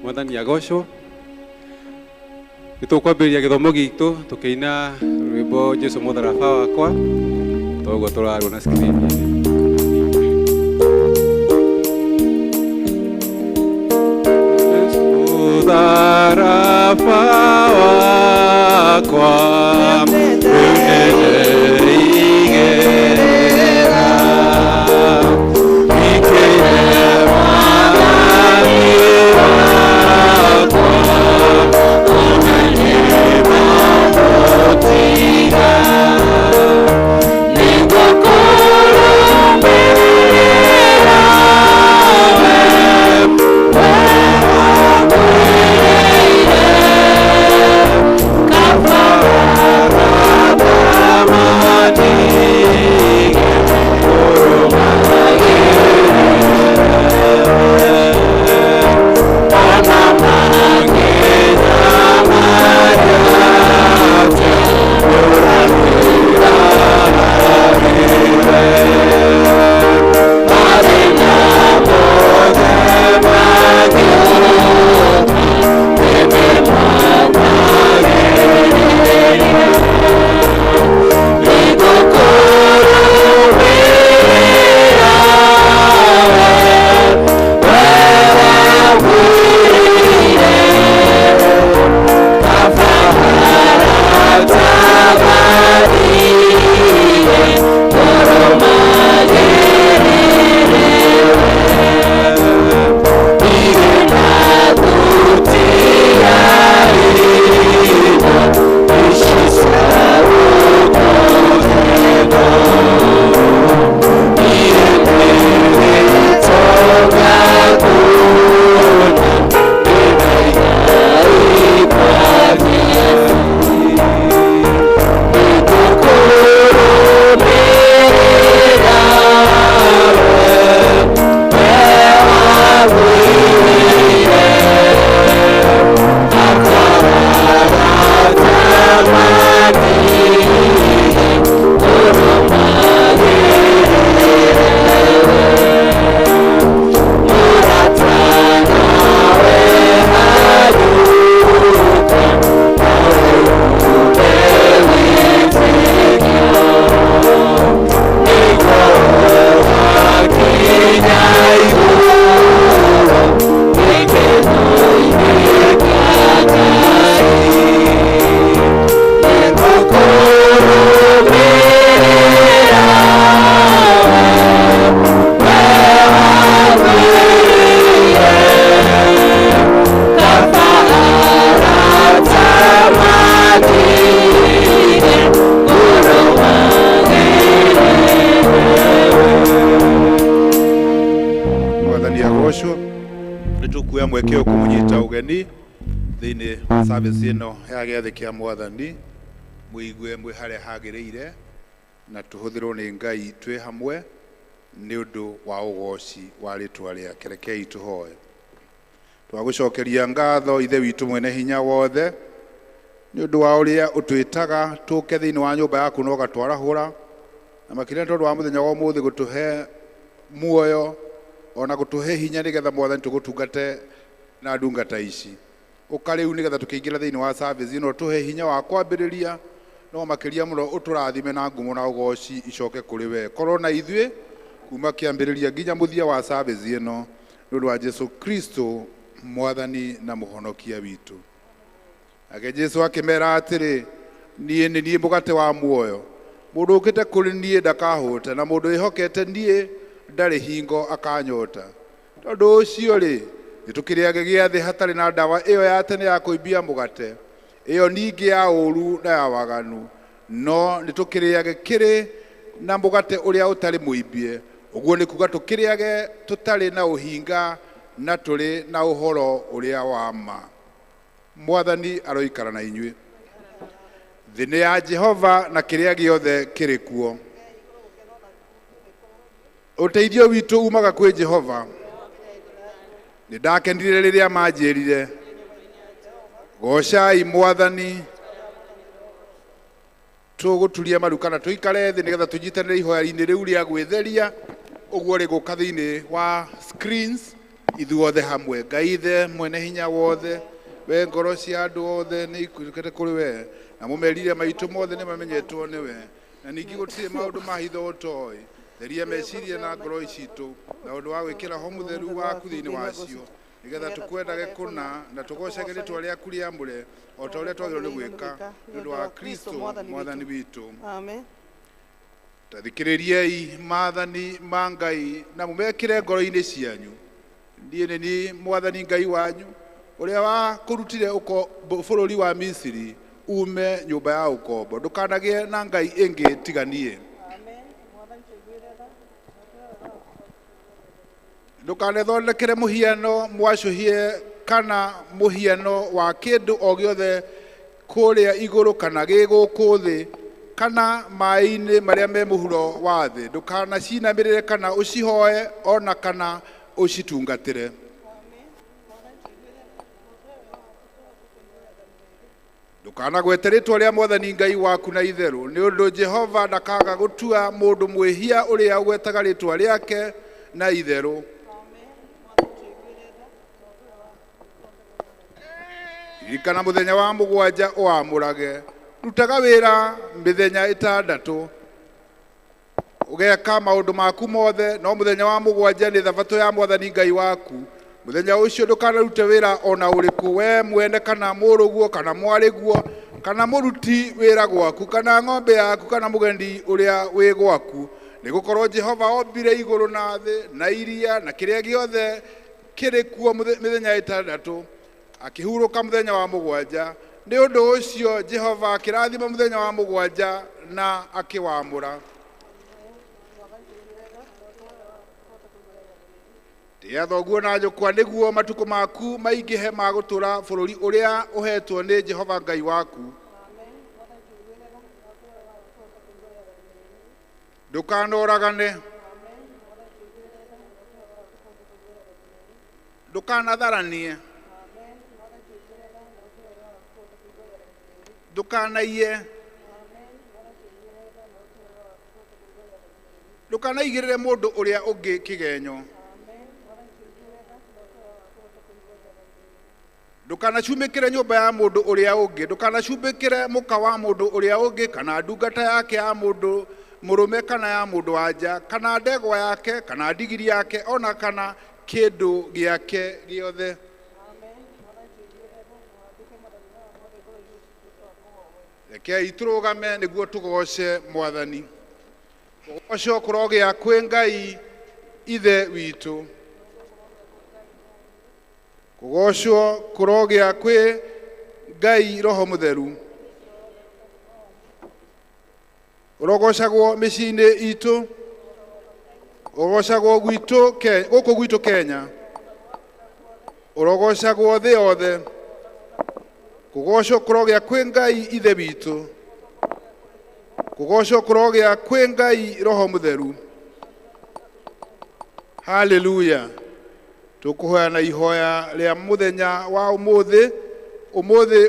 Mwathani agocwo. Nitukwambiria githomo gitu tukiina rwimbo Jesu mutharaba wakwa toguo turarwo na screen. Mutharaba wakwa mwekeo kumunyita ugeni thini service ino ya giathi kia Mwathani muigue mwe hare hagiriire na tuhuthirwo ni Ngai twi hamwe ni undu wa ugoci wa ritwa ria kerekei tuhoe. Twagucokeria ngatho ithe witu mwene hinya wothe ni undu wa uria utwitaga tuke thini wa nyumba yaku no gatwarahura na makiria tondu wa muthenya wa umuthi gutuhe muoyo ona gutuhe hinya nigetha Mwathani tugutungate na ndungata ici ukariu nigetha tukiingira thini wa service ino tuhe hinya wa kwambiriria no makiria muno uturathime na ngumo na ugoci icoke kuri we korwo na ithue kuma kiambiriria nginya muthia wa service ino nundu wa Jesu Kristo Mwathani na muhonokia witu. Ake Jesu akimera atiri nie ni mugate wa muoyo mundu ukite kuri nie ndakahota na mundu ihokete nie ndari hingo akanyota tondu ucio ri nitukiriage giathi hatari na dawa iyo ya tene ya kuibia mugate iyo ningi ya uru na ya waganu no nitukiriage kiri na mugate uria utari muibie uguo ni kuga tukiriage tutari na uhinga na turi na uhoro uria wa ma. Mwathani aroikara na inyui thini ya Jehova na kiria giothe kiri kuo. Uteithio witu umaga kwi Jehova. Ni ndakenire riria manjirire gocai Mwathani tuguturia maru kana tuikare thi nigetha tunyitanire ihoya-ini riu ria gwitheria uguo riguka thiini wa screens ithuothe hamwe Ngai ithe mwene hinya wothe we ngoro cia andu othe ni ikurikete kuri we na mumerire maitu mothe ni mamenyetwo ni we na ningi gutire maundu mahitho utoi theria meciria na ngoro icitu na undu wa gwikira ho mutheru waku thiini wacio nigetha tukwendage kuna na tugocage ritwa riaku riamure o ta uria twagirwo ni gwika ni undu wa Kristo mwathani witu. Amen. Tathikiririei maathani ma Ngai na mumekire ngoro-ini cianyu. Ndiye ni mwathani Ngai wanyu uria wa kurutire uko bururi wa Misiri ume nyumba ya ukombo ndukanagie na ngai ingi tiganie. Ndukanethondekere muhiano mwacuhie kana muhiano wa kindu o giothe kuria iguru kana giguku thi kana mai-ini maria me muhuro wa thi ndukanacinamĩrĩre kana ucihoe ona kana ucitungatire. Ndukanagwete ritwa ria mwathani Ngai waku na itheru ni undu Jehova ndakaga gutua mundu mwihia uria ugwetaga ritwa riake na itheru. Ririkana muthenya wa mugwanja uamurage rutaga wira mithenya itandatu ugeka maundu maku mothe no muthenya wa mugwanja ni thabato ya mwathani Ngai waku. Muthenya ucio ndukanarute wira ona uriku we mwene kana muruguo kana mwariguo kana muruti wira gwaku kana ng'ombe yaku kana mugendi uria wi gwaku nigukorwo Jehova ombire iguru na thi na iria na kiria giothe kiri kuo mithenya itandatu akihuruka muthenya wa mugwanja. Ni undu ucio Jehova akirathima muthenya wa mugwanja na akiwamura. Tia thoguo na njukwa niguo matuko maku maingihe ma gutura bururi uria uhetwo ni Jehova Ngai waku. Ndukanoragane, ndukanatharanie, ndukanaiye, ndukanaigirire mundu uria ungi kigenyo, ndukanacumikire nyumba ya mundu uria ungi, ndukanacumikire muka wa mundu uria ungi kana ndungata yake ya mundu murume kana ya mundu wanja kana ndegwa yake kana ndigiri yake ona kana kindu giake giothe. Rekei turugame niguo tugoce mwathani. Kugoco kurogia kwi Ngai ithe witu. Kugocwo kurogia kwi Ngai Roho Mutheru. Urogocagwo micii-ini itu, urogocagwo guku gwitu Kenya, urogocagwo thi yothe. Kugocwo kurogia kwi Ngai ithe witu. Kugocwo kurogia kwi Ngai Roho Mutheru. Hallelujah. Tukuhoya ihoya ria muthenya wa umuthi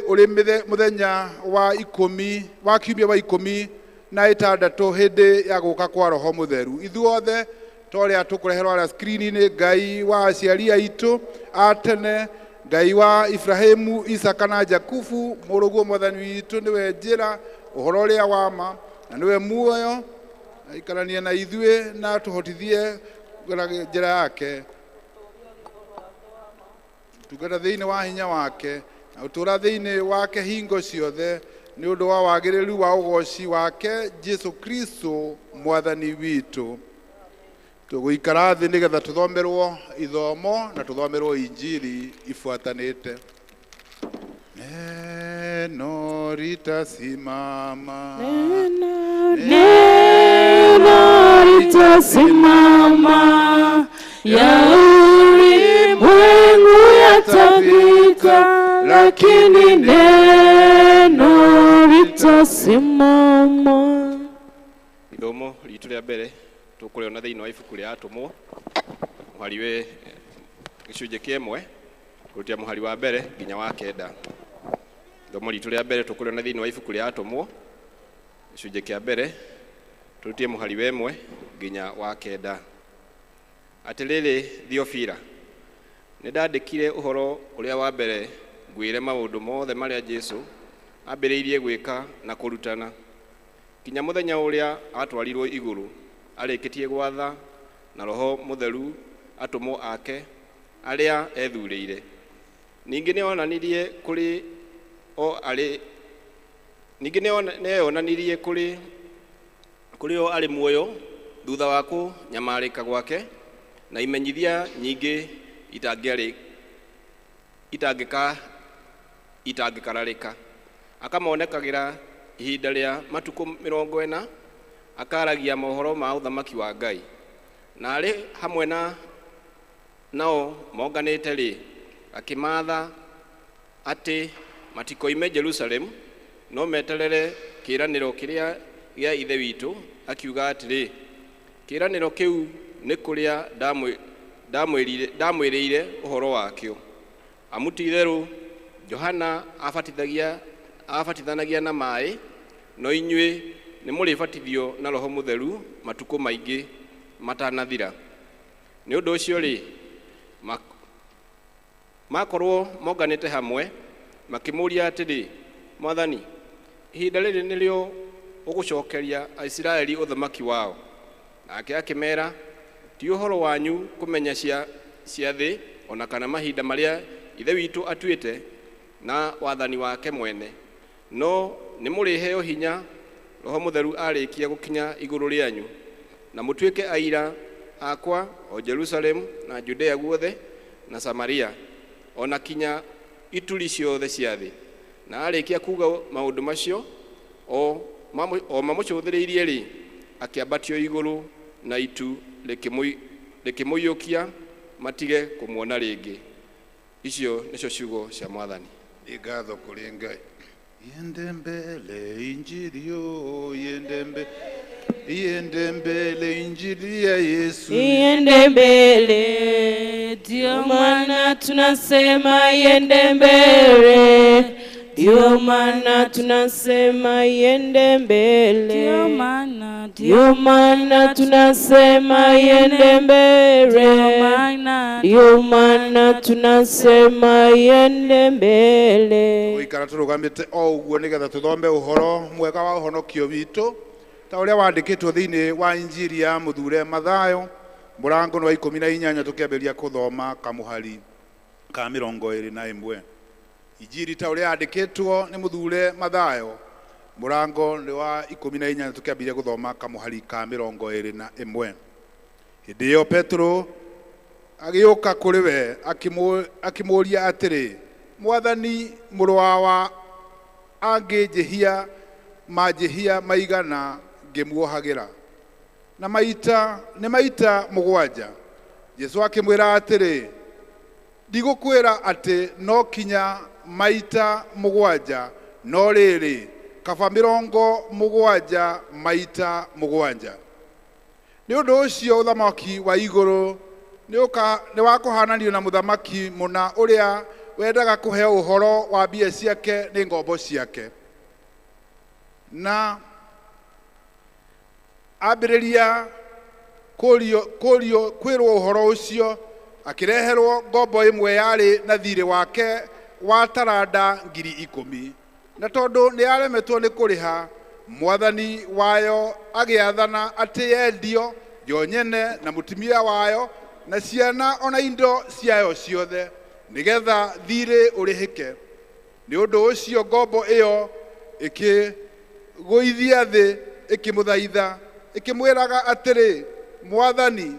uri muthenya wa 10 wa kiumia wa 10 na itandatu hindi ya guka kwa Roho Mutheru. Ithuothe toria tukureherwo ala screen-ini Ngai wa aciari aitu atene, Ngai wa Ibrahimu, Isaka na Jakubu, muruguo mwathani witu niwe njira uhoro uria wama na niwe muoyo aikarania na ithue na tuhotithie njira yake tugera thiini wa hinya wake na utura thiini wake hingo ciothe ni undu wa wagiriru wa ugoci wake Jesu Kristo mwathani witu. Tuguikara thi nigetha tuthomerwo ithomo na tuthomerwo injili ifuatanite. Neno litasimama, neno litasimama, ya ulimwengu yatapita, lakini neno litasimama. Githomo ritu ria mbere tukuliona thiini wa ibuku ria atumwo muhari we gicunji kiemwe kurutia muhari wa mbere nginya wa kenda. Githomo ritu ria mbere tukuliona thiini wa ibuku ria atumwo gicunji kia mbere turutie muhari we 1 nginya wa kenda. Atiriri Thiofila, Nĩndandĩkire ũhoro ũrĩa wa mbere ngwĩre maũndũ mothe marĩa Jesũ ambĩrĩirie gwĩka na kũrutana kinya mũthenya ũrĩa atwarirwo igũrũ arĩkĩtie gwatha na Roho Mũtheru atũmwo ake arĩa ethurĩire. Ningĩ nĩonanirie kũrĩ o arĩ muoyo thutha wa kũnyamarĩka gwake na imenyithia nyingĩ itangĩkararĩka. Akamonekagĩra ihinda rĩa matukũ 40, akaragia mohoro ma ũthamaki wa Ngai. Na arĩ hamwe nao monganĩte akĩmatha atĩ matikoime Jerusalemu no meterere kĩĩranĩro kĩrĩa gĩa ithe witũ, akiuga atĩrĩ, kĩĩranĩro kĩu nĩ kũrĩa ndamwĩrĩire ũhoro wakĩo. Amu ti itherũ Johana abatithanagia na maĩ, no inyuĩ nĩ mũrĩbatithio na Roho Mũtheru matukũ maingĩ matanathira. Nĩ ũndũ ũcio makorwo monganĩte hamwe makĩmũria atĩrĩ, Mwathani, ihinda rĩrĩ nĩrĩo ũgũcokeria Aisiraeli ũthamaki wao? Nake akĩmera, ti ũhoro wanyu kũmenya cia thĩ ona kana mahinda marĩa ithe witũ atuĩte na wathani wake mwene, no nĩ mũrĩheo hinya Roho Mũtheru arĩkia gũkinya igũrũ rĩanyu, na mũtuĩke aira akwa o Jerusalemu na Judea guothe na Samaria ona kinya ituri ciothe cia thĩ. Na arĩkia kuga maũndũ macio o mamũcũthĩrĩirie akĩambatio igũrũ na itu rĩkĩmũiyũkia matige kũmuona rĩngĩ. Icio nĩcio ciugo cia Mwathani. Ngatho kũrĩ Ngai. Yende mbele injili yo, iende mbele injili ya Yesu, iende mbele, ndio maana tunasema iende mbele, ndio maana tunasema iende mbele, ndio maana tunasema iende mbele, ndio maana tunasema iende mbele. Uikara turugamite o uguo nigetha tuthombe uhoro mwega wa uhonokio witũ ta ũrĩa wandĩkĩtwo thĩinĩ wa injili ya mũthure Mathayo mũrango wa 18 tukĩambĩrĩria kũthoma kamũhari ka 21. Injili ta ũrĩa yandĩkĩtwo nĩ mũthure Mathayo mũrango wa 18 tukĩambĩrĩria gũthoma kamũhari ka 21. Hĩndĩ ĩyo Petro agĩũka kũrĩ we akĩmũũria atĩrĩ, Mwathani, mũrũ wa angĩnjĩhia manjĩhia maigana ngĩmuohagĩra? Na maita 7. Jesu akĩmwĩra atĩrĩ, ndigũkwĩra atĩ no kinya maita 7, no rĩrĩ kaba 70 maita 7. Nĩ ũndũ ũcio ũthamaki wa igũrũ nĩ wa kũhananio na mũthamaki mũna ũrĩa wendaga kũheo ũhoro wa mbia ciake nĩ ngombo ciake. Na ambĩrĩria kwĩrwo ũhoro ũcio, akĩreherwo ngombo ĩmwe yarĩ na thirĩ wake wa taranda 10,000. Na tondũ nĩ aremetwo nĩ kũrĩha, mwathani wayo agĩathana atĩ yendio, yo nyene na mũtumia wayo na ciana ona indo ciayo ciothe, nigetha thirĩ ũrĩhĩke. Nĩ ũndũ ũcio ngombo ĩyo ĩkĩgũithia thĩ, ĩkĩmũthaitha, ĩkĩmwĩraga atĩrĩ, Mwathani,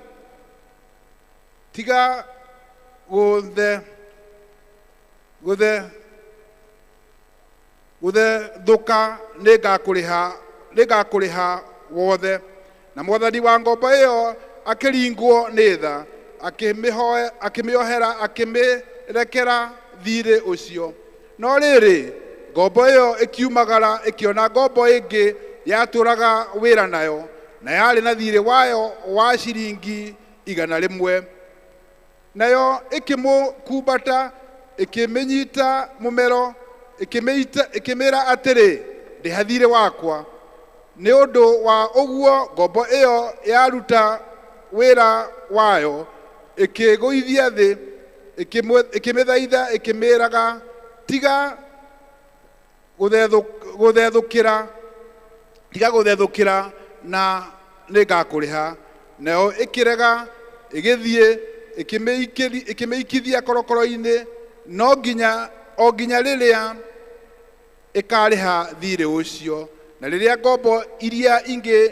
tiga gũthũka, nĩngakũrĩha wothe. Na mwathani wa ngombo ĩyo akĩringwo nĩ tha, akĩmĩohera, akĩmĩrekera thirĩ ũcio. No rĩrĩ ngombo ĩyo ĩkiumagara, ĩkĩona ngombo ĩngĩ yatũraga wĩra nayo, na yarĩ na thirĩ wayo wa ciringi 100. Nayo ĩkĩmũkumbata, ĩkĩmĩnyita mũmero, ĩkĩmĩra atĩrĩ, ndĩha thirĩ wakwa. Nĩ ũndũ wa ũguo ngombo ĩyo yaruta wĩra wayo, ĩkĩgũithia thĩ, ikimedhaitha ikimiraga tiga guthethukira na ningakuriha nao ikirega igithie ikimeikithia korokoro-ini no nginya o nginya riria ikariha thirĩ ũcio na riria ngombo iria ingi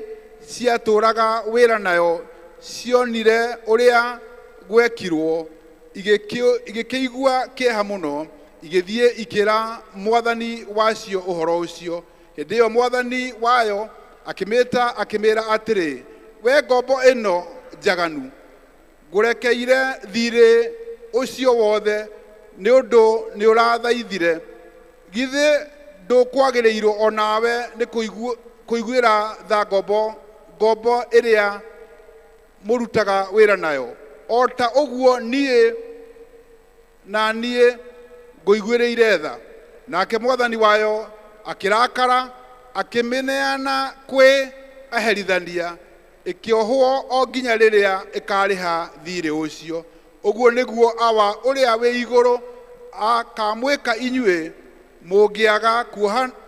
ciatũraga wĩra nayo cionire uria gwekirwo igĩkĩigua kĩeha mũno igĩthiĩ ikĩra mwathani wacio ũhoro ũcio. Hĩndĩ ĩyo mwathani wayo akĩmĩra atĩrĩ, we ngombo ĩno njaganu ngũrekeire thirĩ ũcio wothe nĩ ũndũ nĩ ũrathaithire, githĩ ndũkwagĩrĩirwo onawe nĩ kũiguĩra tha ngombo ĩrĩa mũrutaga wĩra nayo, o ta ũguo niĩ ngũiguĩrĩire tha. Nake mwathani wayo akĩrakara akĩmĩneana kwĩ aherithania, ĩkĩohwo o nginya rĩrĩa ĩkarĩha thirĩ ũcio. Ũguo nĩguo awa ũrĩa wĩ igũrũ akamwĩka inyuĩ mũngĩaga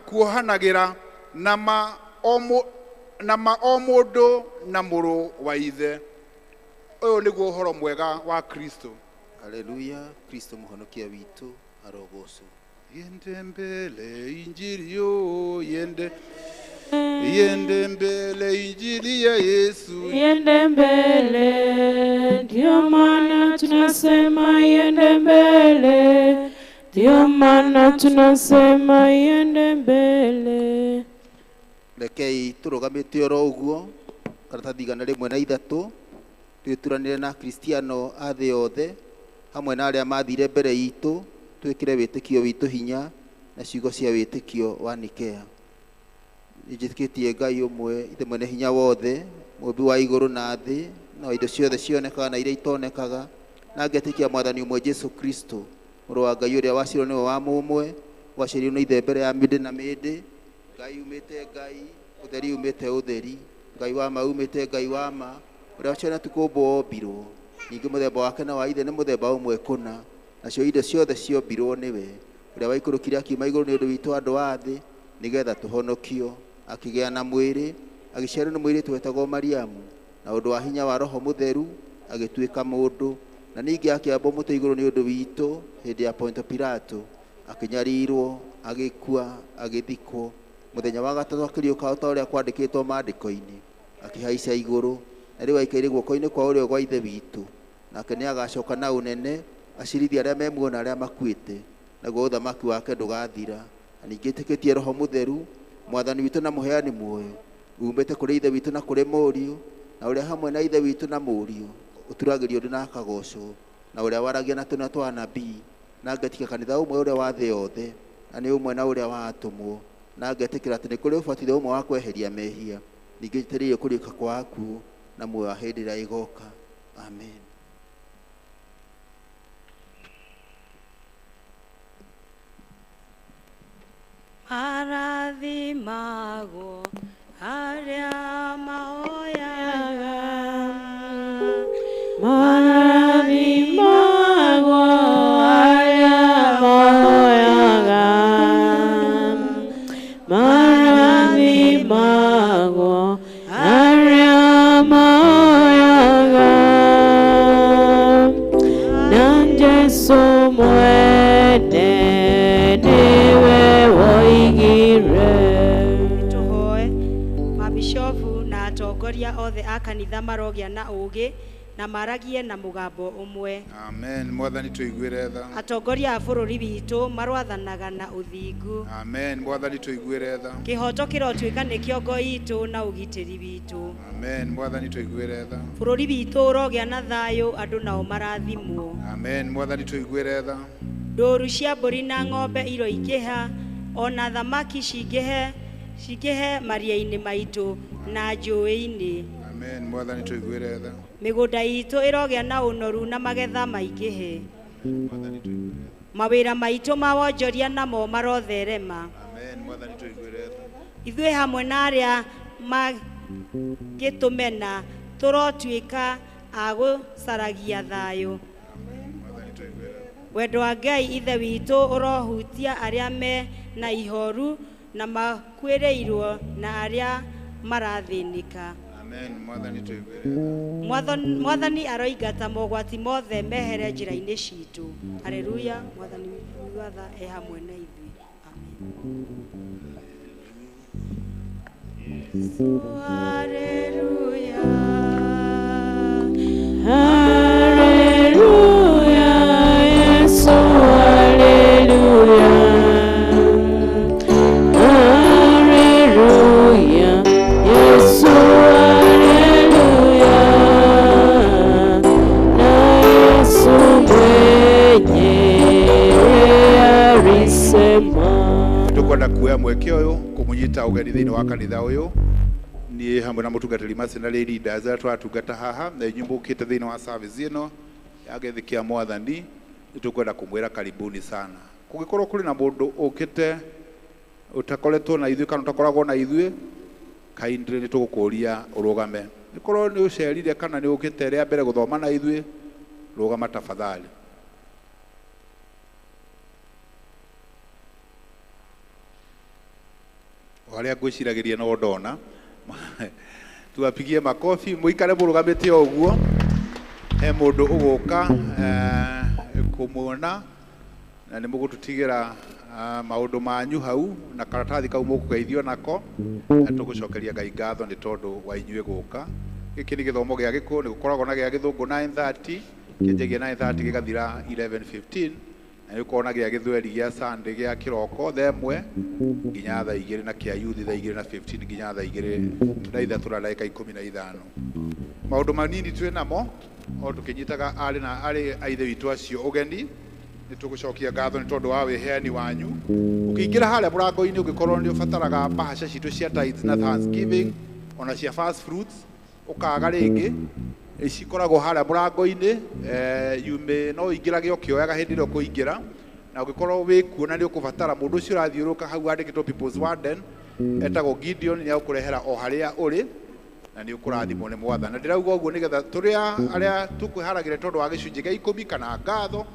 kuohanagĩra na ma o mũndũ na mũrũ wa ithe. Ũyũ nĩguo ũhoro mwega wa Kristo. Haleluya. Kristo mũhonokia witũ arogocwo. Yende mbele injili yo, yende mbele injili ya Yesu, yende mbele, ndio maana tunasema yende mbele, ndio maana tunasema yende mbele. Rekei tũrũgamĩte oro ũguo karatathi 103 twĩturanĩre na Kristiano a thĩ yothe hamwe na arĩa mathire mbere itũ, twĩkĩre wĩtĩkio witũ hinya na ciugo cia wĩtĩkio wa Nikea. Nĩnjĩtĩkĩtie Ngai ũmwe ithe mwene hinya wothe, mũmbi wa igũrũ na thĩ na indo ciothe cionekaga na iria itonekaga, na ngetĩkia mwathani ũmwe Jesu Kristo mũrũ wa Ngai ũrĩa waciarwo nĩwe wa mũmwe waciarĩirwo nĩ ithe mbere ya mĩndĩ na mĩndĩ, Ngai umĩte Ngai, ũtheri umĩte ũtheri, Ngai wa ma umĩte Ngai wa ma, ũrĩa waciarwo tũkũmbwo ombirwo, ningĩ mũthemba wake na wa ithe nĩ mũthemba ũmwe kũna, nacio indo ciothe ciombirwo nĩwe, ũrĩa waikũrũkire akiuma igũrũ nĩ ũndũ witũ andũ a thĩ nĩgetha tũhonokio, akĩgĩa na mwĩrĩ, agĩciarwo nĩ mũirĩtu wetagwo Mariamu, na ũndũ wa hinya wa Roho Mũtheru agĩtuĩka mũndũ, na ningĩ akĩambwo mũtĩ igũrũ nĩ ũndũ witũ hĩndĩ ya Ponto Pilato, akĩnyarirwo, agĩkua, agĩthikwo, mũthenya wa gatatũ akĩriũka o ta ũrĩa kwandĩkĩtwo maandĩko-inĩ, akĩhaica igũrũ, na rĩu aikaire guoko-inĩ kwa ũrĩo gwa ithe witũ, nake nĩ agacoka na ũnene acirithia arĩa memuona arĩa makuĩte, naguo ũthamaki wake ndũgathira. Na ningĩ ĩtĩkĩtie Roho Mũtheru, mwathani witũ na mũheani muoyo, umĩte kũrĩ ithe witũ na kũrĩ mũriũ, na ũrĩa hamwe na ithe witũ na mũriũ ũturagĩrio ndĩ na akagocwo, na ũrĩa waragia na tũnua twa anabii, na ngetĩkia kanitha ũmwe ũrĩa wa thĩ yothe, na nĩ ũmwe na ũrĩa wa atũmwo, na ngetĩkĩra atĩ nĩ kũrĩ ũbatithio ũmwe wa kweheria mehia, ningĩ njĩtĩrĩire kũriũka kwa akuũ na muoyo wa hĩndĩ ĩrĩa ĩgoka. Amen. Arathimagwo arĩa mahoyaga, marathimagwo arĩa mahoyaga, marathimagwo arĩa mahoyaga, na Jesũ mwene niwe woigire. Tũhoe. Mabishofu na atongoria othe a kanitha marogĩa na ũũgĩ na maragie na mũgambo ũmwe. Amen. Mwathani tũiguĩre tha. Atongoria a bũrũri witũ marwathanaga na ũthingu. Amen. Mwathani tũiguĩre tha. Kĩhoto kĩrotuĩka nĩ kĩongo itũ na ũgitĩri witũ. Amen. Mwathani tũiguĩre tha. Bũrũri witũ ũrogĩa na thayũ, andũ nao marathimwo. Amen. Mwathani tũiguĩre tha. Ndũũru cia mbũri na ng'ombe iroingĩha, ona thamaki cingĩhe maria-inĩ maitũ na njũĩ-inĩ. Amen. Mwathani tũiguĩre tha. Mĩgũnda itũ ĩrogĩa na ũnoru na magetha maingĩhe. Mawĩra maitũ ma wonjoria namo marotherema. Amen. Mwathani tũiguĩre tha. Ithuĩ hamwe na arĩa magĩtũmena tũrotuĩka a gũcaragia thayũ. Mwathani tũiguĩre wendo wa Ngai ithe witũ ũrohutia arĩa me na ihoru na makwĩrĩirwo na arĩa marathĩnĩka. Amen. Mwathani aroingata mogwati mothe mehere njĩra-inĩ citũ. Haleluya. Mwathani watha e hamwe na ithuĩ. Amen. Haleluya. Haleluya, Yesu, haleluya. Haleluya, Yesu, haleluya. Na Yesu mwenyewe alisema. Tukwenda kuoya mweke ũyũ kũmunyita ũgeni thĩinĩ wa kanitha ũyũ ni hamwe na mũtungatĩri macenarĩ leaders arĩa tũratungata haha na inyuĩ mũkĩte thĩinĩ wa service ĩno ya gethi kĩa Mwathani. Nĩtũkwenda kũmwĩra karibuni sana. Kũngĩkorwo kũrĩ na mũndũ ũkĩte utakoretwo na ithuĩ kana utakoragwo na ithuĩ, kindly nĩtũgũkũria ũrũgame. Nĩkorwo nĩ ũcerire kana nĩ ũkĩte rĩa mbere gũthoma na ithuĩ, rũgama tafadhali. Wale ngwĩciragĩria no ndona tuwapigie makofi, mũikare mũrũgamĩte o ũguo. He mũndũ ũgũka kũmuona na nĩ mũgũtũtigĩra maũndũ manyu hau na karatathi kau mũkũgeithio nako, na tũgũcokeria Ngai ngatho nĩ tondũ wa inyuĩ gũka. Gĩkĩ nĩ gĩthomo gĩa Gĩkũyũ, nĩ gũkoragwo na gĩa Gĩthũngũ 9:30, kĩanjagia 9:30 gĩgathira 11:15, na nĩ gũkoragwo na gĩa Gĩthweri gĩa Sunday gĩa kĩroko thaa 1 nginya thaa 2, na kĩa youth thaa 2:15 nginya thaa 2:03 na ndagĩka 15. Maũndũ manini twĩ namo o tũkĩnyitaga arĩ aithe witũ acio ũgeni. Nĩtũgũcokia ngatho nĩ tondũ wa wĩheani wanyu. Ũkĩingĩra harĩa mũrango-inĩ ũngĩkorwo nĩ ũbataraga bahasha citũ cia tithes na thanksgiving ona cia first fruits, ũkaga rĩngĩ cikoragwo harĩa mũrango-inĩ. Yume no ũingĩrage ũkĩoyaga hĩndĩ ĩrĩa ũkũingĩra, na ũngĩkorwo wĩkuo na nĩ ũkũbatara mũndũ ũcio ũrathiũrũrũka hau handĩkĩtwo People's Warden etagwo Gideon, nĩ agũkũrehera o harĩa ũrĩ na nĩ ũkũrathimwo nĩ Mwathani. Na ndĩrauga ũguo nĩgetha tũrĩa arĩa tũkwĩharagĩra tondũ wa gĩcunjĩ gĩa 10 kana ngatho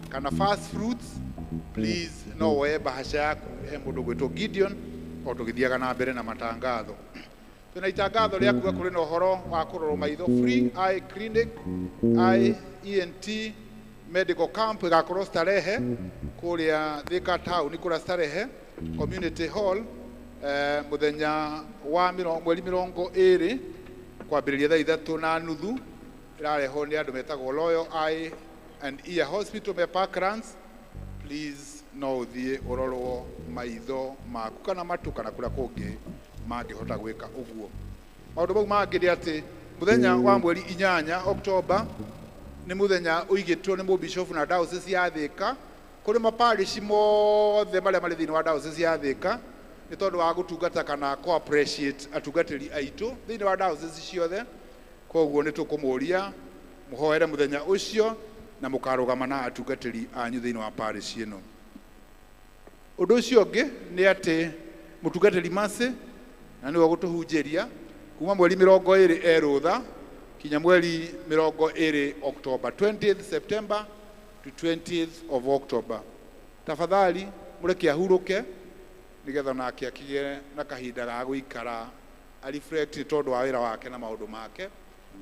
kana first fruits, please no woe bahasha yaku. He mũndũ gwĩtwo Gideon o tũgĩthiaga na mbere na matangatho. Twĩna itangatho rĩa kuga kũrĩ na ũhoro wa kũrorwo maitho free eye clinic, eye ENT medical camp ĩgakorwo Starehe kũrĩa Thika town kũrĩa Starehe community hall mũthenya wa mweri 20 kwambĩrĩria thaa 3:30. Ĩrarehwo nĩ andũ metagwo Royal Eye and Ear Hospital me Parklands. Please no ũthiĩ ũrorwo maitho maku kana matu kana kũrĩa kũngĩ mangĩhota gwĩka ũguo. Maũndũ mau mangĩ nĩ atĩ mũthenya wa mweri 8 October nĩ mũthenya ũigĩtwo nĩ mũbishofu na diocese ya Thika kũrĩ maparish mothe marĩa marĩ thĩinĩ wa diocese ya Thika, nĩ tondũ wa gũtungata kana co-appreciate atungatĩri aitũ thĩinĩ wa diocese ciothe. Koguo nĩ tũkũmũria mũhoere mũthenya ũcio na mũkarũgama na atungatĩri anyu thĩinĩ wa parish ĩno. Ũndũ ũcio ũngĩ nĩ atĩ mũtungatĩri Mercy na nĩwe gũtũhunjĩria kuma mweri 20 erũtha kinya mweri 20 October, 20th September to 20th of October. Tafadhali mũreke ahurũke nĩgetha nake akĩgĩe na kahinda ga gũikara reflect tondũ wa wĩra wake na maũndũ make.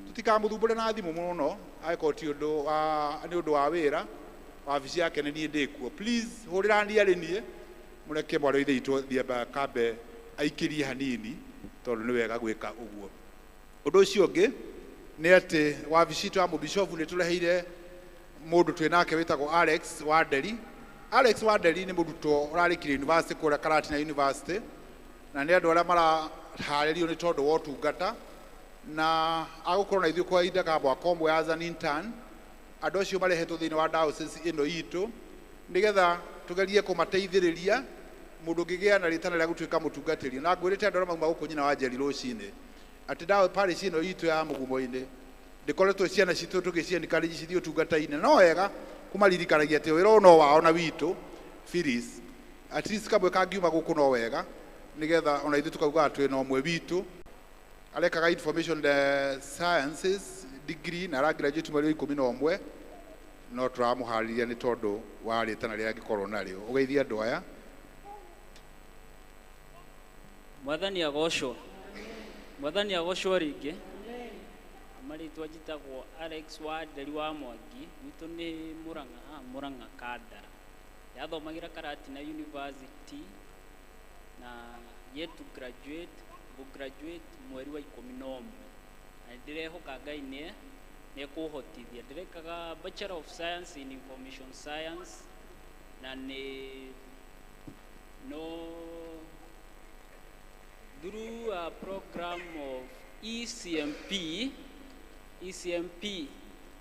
Tutikamũthumbũre na thimũ mũno angĩkorwo ti ũndũ wa wĩra wabici yake nĩ niĩ ndĩkuo. Please hũrĩra niĩ arĩ niĩ, mũreke mwarĩ ithe itũ thiamba kambe aikĩrie hanini tondũ nĩ wega gwĩka ũguo. Ũndũ ũcio ũngĩ nĩ atĩ wabici itũ ya mũbishofu nĩ tũreheire mũndũ twĩ nake wĩtagwo Alex Wanderi. Alex Wanderi nĩ mũrutwo ũrarĩkirie university kũrĩa Karatina University, na nĩ andũ arĩa maraharĩrio nĩ tondũ wa ũtungata na agũkorwo na ithuĩ kwa ihinda ka mwaka ũmwe as an intern. Andũ acio marehetwo thĩinĩ wa diocese ĩno itũ nĩgetha tũgerie kũmateithĩrĩria mũndũ ũngĩgĩa na rĩtana rĩa gũtuĩka mũtungatĩri. Na ngwĩrĩte andũ arĩa mauma gũkũ nyina wa Njeri rũcinĩ atĩ ndawe parish ĩno itũ ya Mũgumo-inĩ ndĩkoretwo ciana citũ tũgĩciandĩkanĩria cithiĩ ũtungata-inĩ, no wega kũmaririkanagia atĩ wĩra no wao na witũ Phyllis at least kamwe kangiuma gũkũ no wega nĩgetha ona ithuĩ tũkauga twĩ na ũmwe witũ arekaga information sciences degree na graduate mweri 11 no turamuhariria ni tondu wa ritana ria ngikorwo nario ugeithia andu aya. Mwathani agocwo ringi amaritwa njitagwo Alex Wanderi wa Mwangi witu ni Murang'a Kandara yathomagira Karatina University na yet to graduate mweri wa 11 na ndirehoka Ngai ni kuhotithia ndirekaga Bachelor of Science in Information Science na ni through a program of ECMP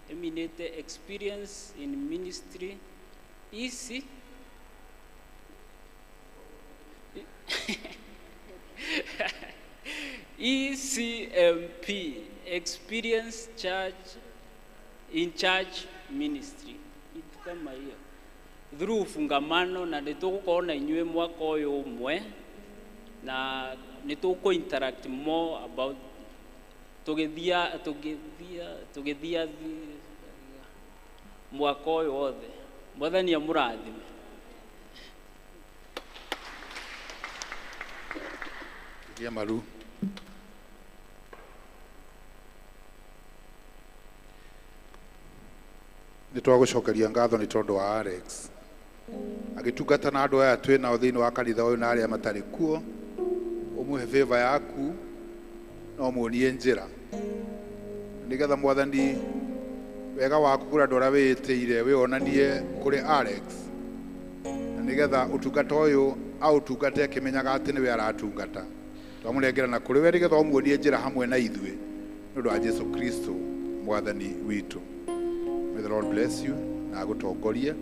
eminent experience in ministry ECMP experience in church ministry kitu kama hiyo through fungamano na nitugukorwo na inyuĩ mwaka ũyũ ũmwe na nituko interact more about tugithia mwaka ũyũ wothe. Mwathani amũrathime. Gia maru nitwagucokeria ngatho ni tondu wa Alex agitungata na andu aya twi nao thiini wa kanitha uyu na aria matari kuo umuhe favor yaku no muonie njira nigetha Mwathani wega waku kuri andu aria wiyitiire wionanie kuri Alex na nigetha utungata uyu autungate akimenyaga ati niwe aratungata twamurengera na kuri we nigetha umuonie njira hamwe na ithuĩ nĩ ũndũ wa Jesu Kristo Mwathani witu. May the Lord bless you na agutongorie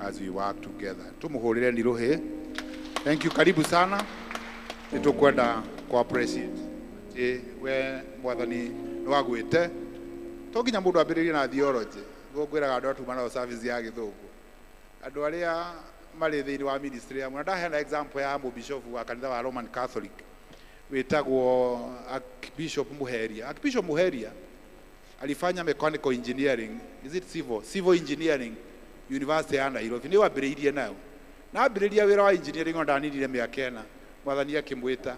as we work together. Tumuhurire ni rohe. Thank you, karibu sana. Nitukwenda kwa president we Mwathani nwagwite to nginya mundu ambiririe na theology ngwiraga andu atumana o service ya Githugu andu aria mari thiini wa ministry ya mwana hena example ya bishop wa kanitha wa Roman Catholic witagwo Archbishop Muheria alifanya mechanical engineering, is it civil engineering university ya Nairobi, ni wambiriirie nayo na ambiriria wira wa engineering ondanirire miaka ena Mwathani akimwita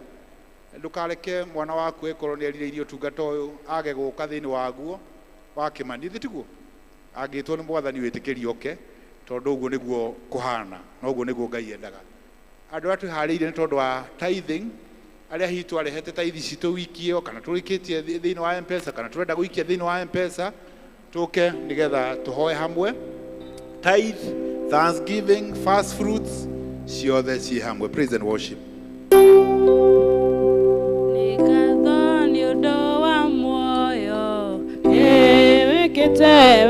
ndukareke mwana waku ekorwo ni erirĩirie ũtungata ũyũ age gũka thĩinĩ waguo wakĩmani tiguo agĩtwo nĩ Mwathani wĩtĩkĩrie oke tondũ ũguo nĩguo kũhana na ũguo nĩguo Ngai endaga. Andũ arĩa twĩharĩirie nĩ tondũ wa tithing arĩa hihi twarehete tithe citũ wiki ĩyo kana tũrĩkĩtie thĩinĩ wa M-Pesa kana tũrenda gũikia thĩinĩ wa M-Pesa tũke nĩgetha tũhoe hamwe tithe, thanksgiving, first fruits ciothe ciĩ hamwe. Praise and worship.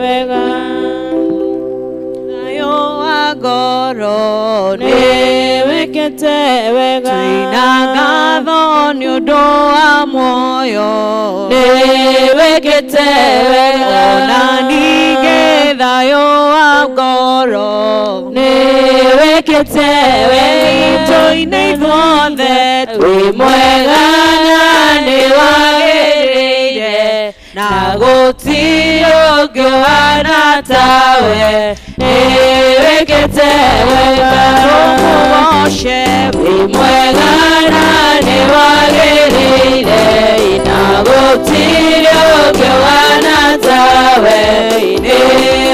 Wega nayo agoro ne wekete wega twina ngatho ni undu wa muoyo ne wekete wega ona ninge thayo agoro ne wekete wega toine thothe twi mwega na ni wagĩrĩire na gũtirĩ ũngĩ ũhana tawe wĩkĩte wega tũmũgoce wĩ mwega na nĩ wagĩrĩire na gũtirĩ ũngĩ ũhana tawe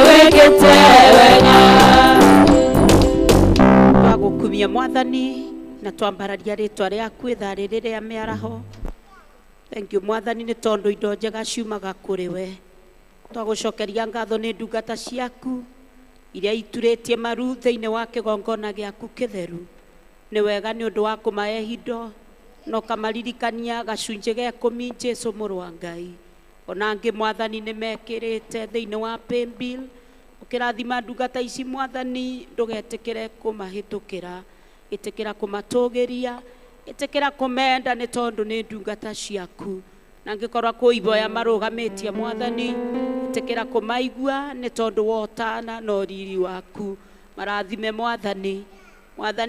wĩkĩte wega. Twagũkumia Mwathani na twambararia rĩtwa rĩaku itharĩ rĩrĩa mĩaraho. Thank you Mwathani nĩ tondũ indo njega ciumaga kũrĩ we. Twagũcokeria ngatho nĩ ndungata ciaku iria iturĩtie maru thĩinĩ wa kĩgongona gĩaku kĩtheru. Nĩ wega nĩ ũndũ wa kũmahe indo no kamaririkania gacunjĩ ga 10 Jesũ mũrũ wa Ngai. Ona angĩ Mwathani nĩ mekĩrĩte thĩinĩ wa paybill ũkĩrathima ndungata ici Mwathani ndũgetĩkĩre kũmahĩtũkĩra ĩtĩkĩra kũmatũgĩria ĩtĩkĩra kũmenda nĩ tondũ nĩ ndungata ciaku na ngĩkorwo kũiboya marũgamĩtie Mwathani ĩtĩkĩra kũmaigua nĩ tondũ wotana no riri waku. Marathime Mwathani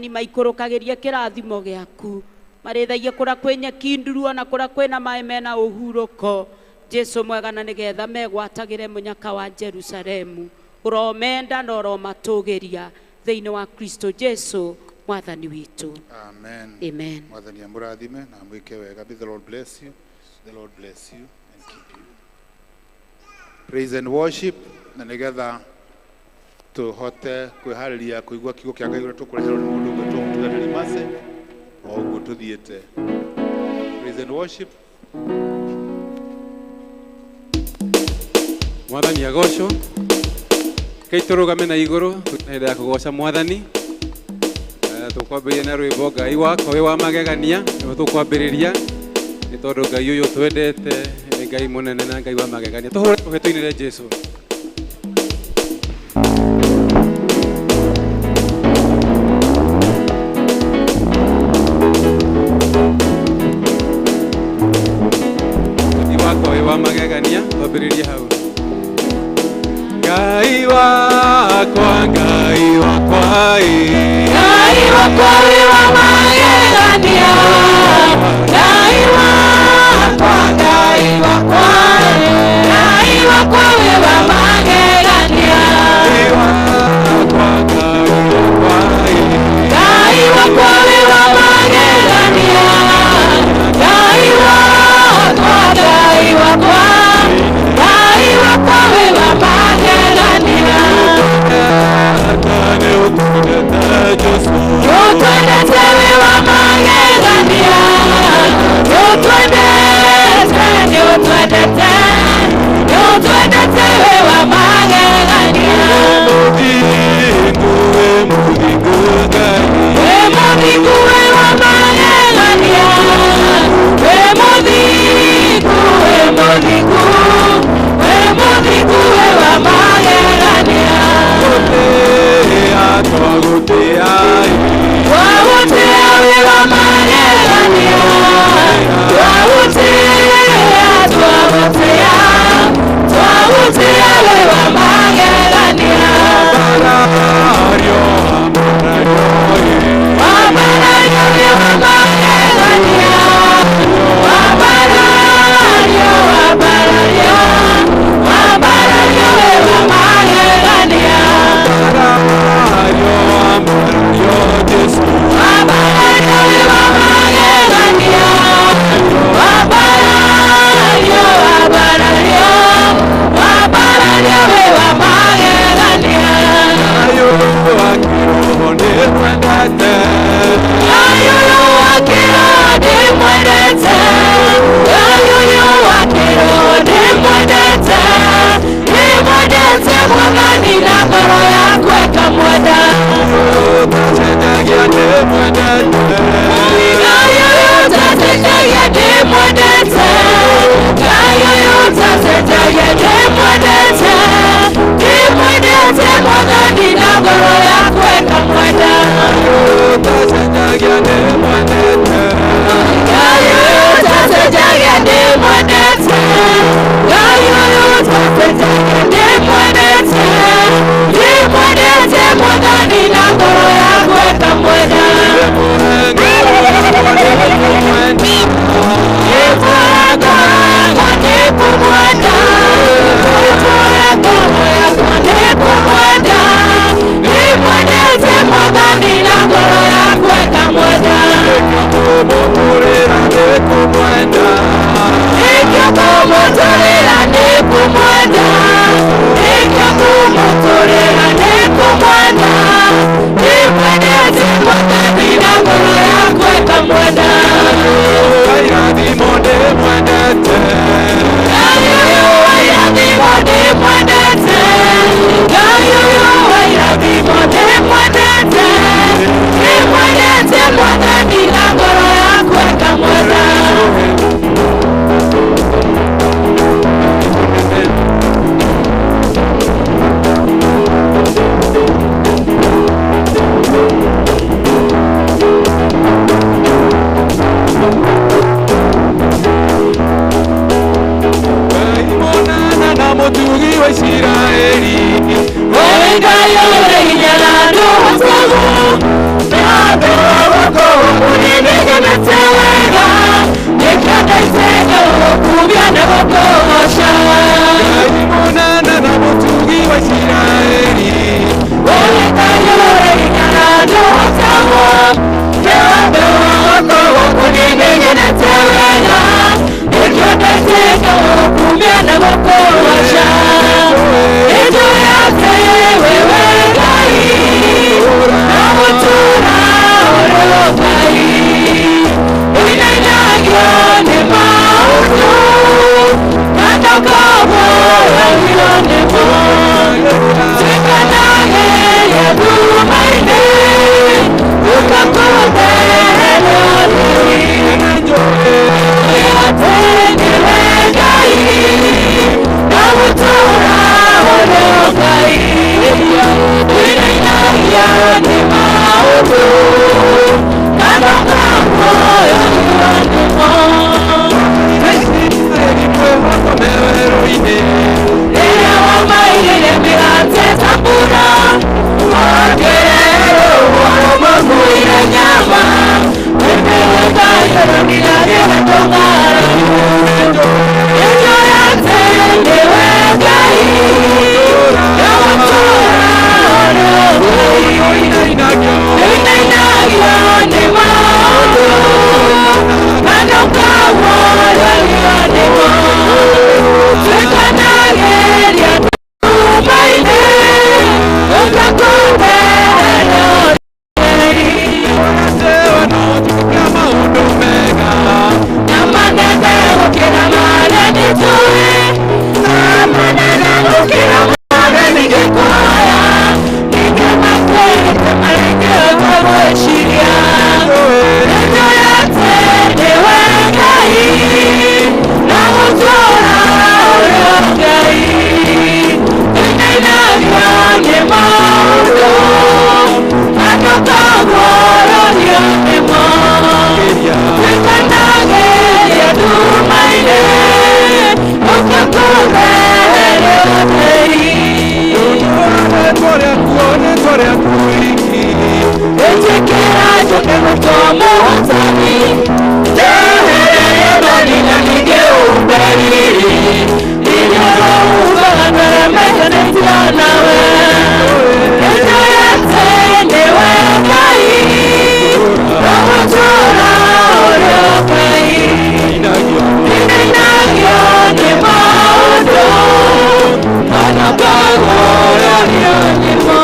maikũrũkagĩrie kĩrathimo gĩaku marĩthagie kũrĩa kwĩ nyeki nduru ona kũrĩa kwĩna maĩ mena ũhurũko Jesũ mwega na nĩgetha megwatagĩre mũnyaka wa Jerusalemu uromenda na uromatũgĩria thĩinĩ wa Kristo Jesu mwathani witũ. Amen. Amen. Mwathani amũrathime na mwike wega. May the Lord bless you. The Lord bless you and keep you. Praise and worship. Na nigetha tuhote kwĩharĩria kũigua kiugo kĩa Ngai ũrĩa tũkũreherwo nĩ mũndũ ũgwĩtwo mũtuganĩri Mase, o ũguo tũthiĩte. Praise and worship. Mwathani agocwo. Kei tũrũgame na igũrũ hĩndĩ ya kũgoca Mwathani. Tũkwambĩrĩria na rwĩmbo Ngai wakwa wĩ wa magegania, nĩguo tũkwambĩrĩria nĩ tondũ Ngai ũyũ twendete nĩ Ngai mũnene na Ngai wa magegania. Tũhũre tũinĩre Jesũ. Ngai wakwa wĩ wa magegania, twambĩrĩrie hau. Ngai wakwa, Ngai wakwa, Ngai wakwa wĩ wa magegania, Ngai wakwa, Ngai wakwa, Ngai wakwa wĩ wa magegania, Ngai wakwa, Ngai wakwa wĩ wa magegania, Ngai wakwa, Ngai wakwa, Ngai wakwa wĩ wa magegania. Utwendete wĩ wa magegania, utwendete wĩ wa magegania. Wĩ mũthingu wĩ wa magegania, wĩ mũthingu, wĩ mũthingu, wĩ mũthingu wĩ wa magegania. Twagũtĩa wĩ wa magegania, twagũtĩa wĩ wa magegania. Wambarario wĩ wa magegania, wambarario wĩ wa magegania. Munana na mutugi wa Israeli gũkũgoca ĩndũ yake wewe Ngai na gũtũũra ũrĩ Ngai ũinanagio nĩ maũndũ na ndũkaguoyohio nĩmo twĩkanageria nduma-inĩ ũgakũndeheria ũtheri atĩ nĩwe Ngai na gũtũũra ũrĩ Ngai ũinainagia nĩ maũndũ na ndũkaguoyohio nĩmo rĩrĩa wamaigĩire mĩgate ta mbura ongererwo mũgũire nyama wĩmĩgũtayũrũniragia tũng'aragu nĩnjoyate nĩwe Ngai na gũtũũra ũrĩ Ngai ũinainagio nĩ maũndũ na ndũkaguoyohio nĩmo twĩkanageria nduma-inĩ ũgakũndeheria ũtheri na manene gũkĩra marĩa nĩtũĩ na manene gũkĩra marĩa nĩngĩkuoya ningĩ makwĩrĩte maingĩ ũtagwĩciria nĩnjoyate nĩwe Ngai na gũtũũra ũrĩ Ngai ũinainagio nĩ maũndũ na ndũkaguoyohio nĩmo twĩkanageria nduma-inĩ ũgakũndeheria ũtheri ĩtĩkĩra njoke mũtwe mũhotani njehererie thoni na ningĩ ũmberiri iria ũraugaga mbere maiganĩtio nawe nĩnjoyate nĩwe Ngai na gũtũũra ũrĩ Ngai ũinainagio nĩ maũndũ na ndũkaguoyohio nĩmo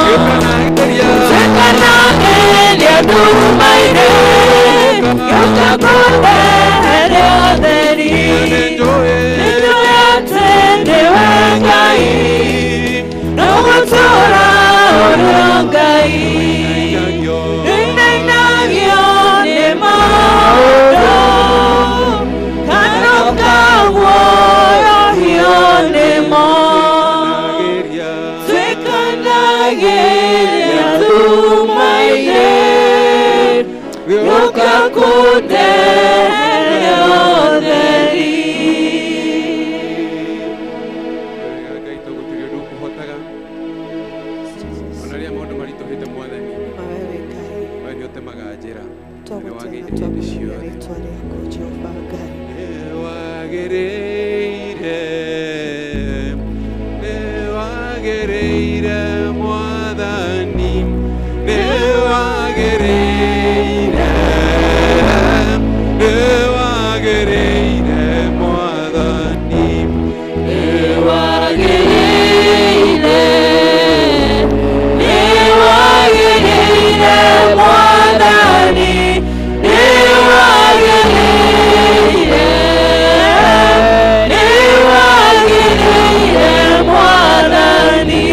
twĩkanageria nduma-inĩ ũgakũndeheria ũtheri nĩnjoyate nĩwe Ngai na gũtũũra ũrĩ Ngai ũinainagio nĩ maũndũ na ndũkaguoyohio nĩmo twĩkanageria nduma-inĩ ũgakũndeheria ũtheri Ngai tũgũtirĩ ũndũ ũkũhotaga ona rĩrĩa maũndũ maritũhĩte Mwathani we nĩ ũtemaga njĩra nĩ wagĩire hĩndĩ ciothe nĩ wagĩrĩire Mwathani nĩ wagĩrĩire Mwathani nĩ wagĩrĩire Mwathani nĩ wagĩrĩire Mwathani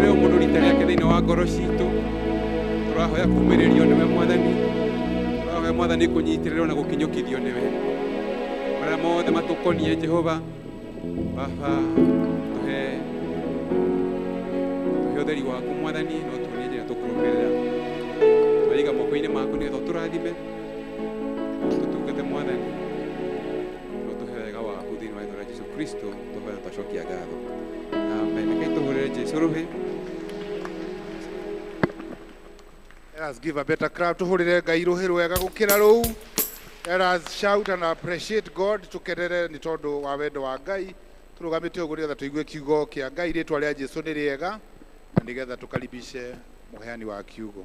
rĩo mũno rita rĩake thĩinĩ wa ngoro citũ tũrahoya kumĩrĩrio nĩwe Mwathani tũrahoya Mwathani kũnyitĩrĩrwo na gũkinyũkithio nĩwe marĩa mothe matũkoniĩ Jehova Baba tũhe ũtheri waku Mwathani no tuonie njĩra tũkũrũmĩrĩra twaiga moko-inĩ maku nĩgetha ũtũrathime tũtungate Mwathani no tũhe wega waku thĩinĩ wa rĩĩtwa rĩa Jesũ Kristo tũhoya twacokia ngatho amen. Rekei tũhũrĩre Jesũ rũhĩ. Let us give a better clap tũhũrĩre Ngai rũhĩ rwega gũkĩra rũu. Let us shout and appreciate God tũkenere nĩ tondũ wa wendo wa Ngai tũrũgamĩte ũguo nĩgetha tũigue kiugo kĩa Ngai. Rĩĩtwa rĩa Jesũ nĩ rĩega na nĩgetha tũkaribishe mũheani wa kiugo.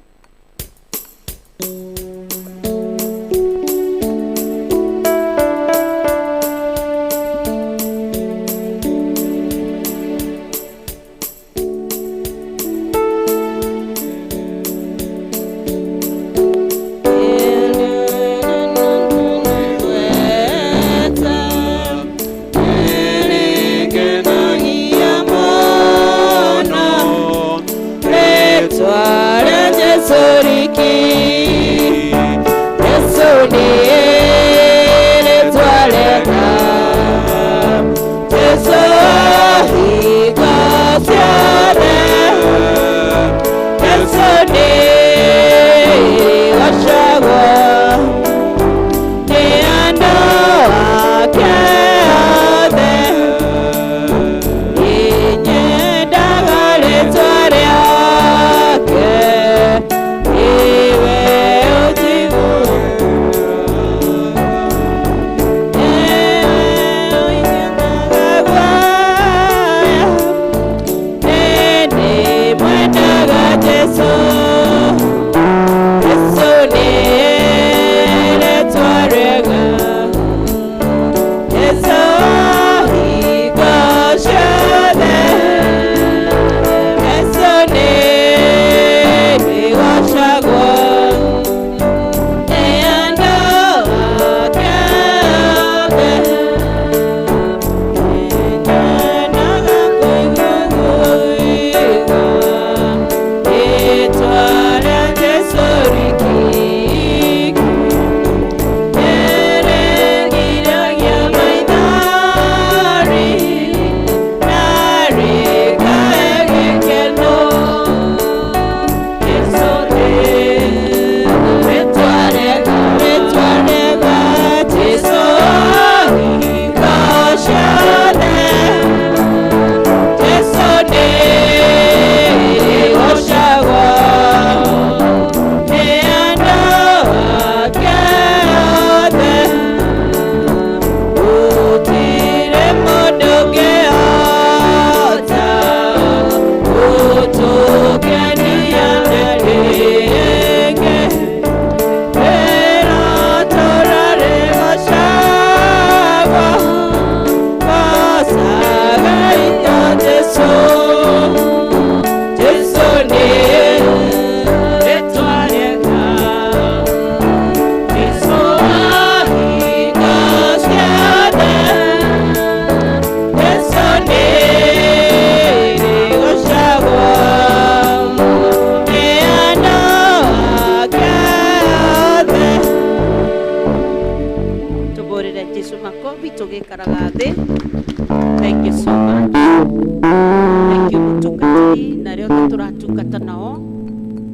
Thank you so much. Thank you mutungati na rĩo tũratungata nao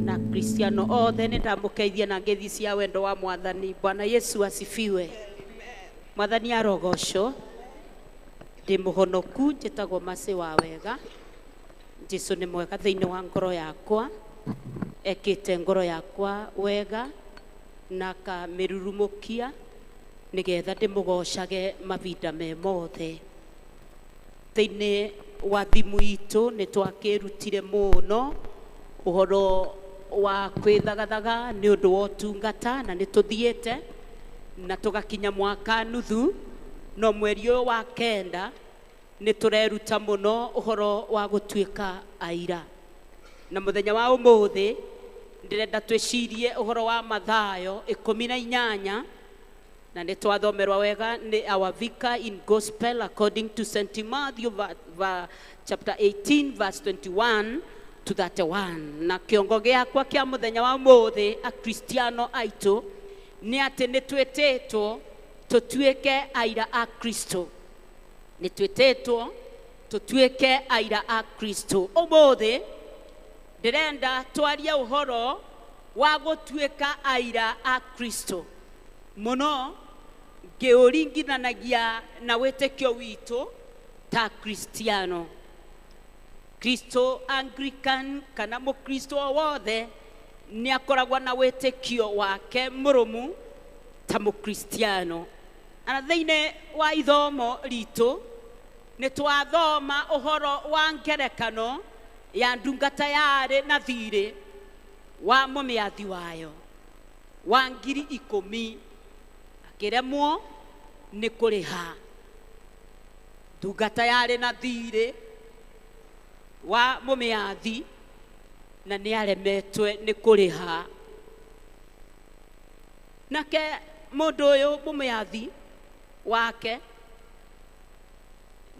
na Kristiano othe nĩ ndamũkeithia na ngeithi cia wendo wa Mwathani. Bwana Yesu asifiwe. Mwathani arogocwo. Ndĩ mũhonoku njĩtagwo Mase wa wega. Jesũ nĩ mwega thĩinĩ wa ngoro yakwa. Ekĩte ngoro yakwa wega na akamĩrurumũkia nĩgetha ndĩmũgocage mavinda me mothe. Thĩinĩ wa thimũ itũ nĩ twakĩrutire mũno ũhoro wa kwĩthagathaga nĩ ũndũ wa ũtungata na nĩ tũthiĩte na tũgakinya mwaka nuthu no mweri ũyũ wa kenda nĩ tũreruta mũno ũhoro wa gũtuĩka aira. Na mũthenya wa ũmũthĩ ndĩrenda twĩcirie ũhoro wa Mathayo 18 na nĩ twathomerwa wega nĩ our vicar in gospel according to St. Matthew chapter 18 verse 21 to that one. Na kiongo giakwa kia muthenya wa muthi a Kristiano aitu ni ati ni twetetwo tutuike aira a Kristo. Ni twetetwo tutuike aira a Kristo. Umuthi ndirenda twarie uhoro wa gutuika aira a Kristo. Muno ngeuringithanagia na witikio witu ta Kristiano. Kristo Anglican kana mukristo wothe ni akoragwa na witikio wake murumu ta mukristiano. Na thiine wa ithomo ritu ni twathoma uhoro wa ngerekano ya ndungata yari na thiri wa mumiathi wayo wa 10,000 akiremwo ni kuriha. Ndungata yari na thiri wa mumiathi na ni aremetwe ni kuriha. Nake mundu uyu mumiathi wake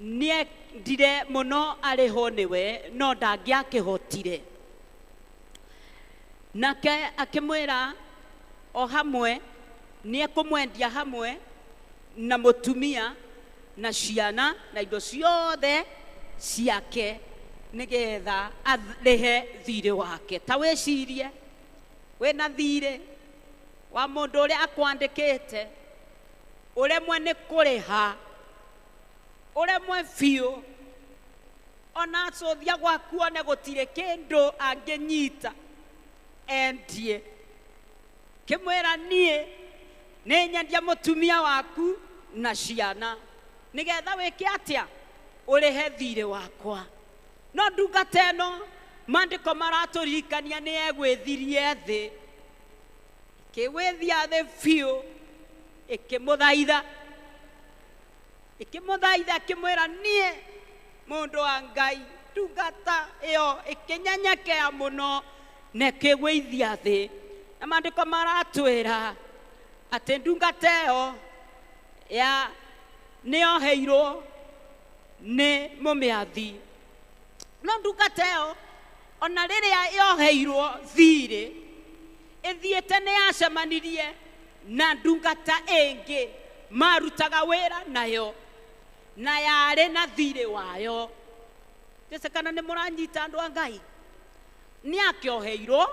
nie ndire muno ariho niwe no ndangiakihotire. Nake akimwira o hamwe nie kumwendia hamwe na mutumia na ciana na indo ciothe ciake nigetha arihe thirĩ wake. Ta wicirie wina thirĩ wa mundu uria akwandikite uremwe ni kuriha, uremwe biũ, ona acothia gwaku one gutire kindu anginyita endie. Kimwira nie ni nyendia mutumia waku na ciana nigetha wike atia urihe thirĩ wakwa. No ndungata ĩno maandĩko maraturikania ni egwithirie thi, ikigwithia thi biũ, ikimuthaitha ikimwira nie mundu wa Ngai. Ndungata iyo ikinyenyekea muno na ikigwithia thi. Na maandĩko maratwira ati ndungata iyo ya nioheirwo ni mumiathi. No ndungata iyo ona riria yoheirwo thirĩ ithiĩte ni yacemanirie na ndungata ingi marutaga wĩra nayo na yarĩ na thirĩ wayo. Tese kana ni muranyita andu a Ngai? Ni akioheirwo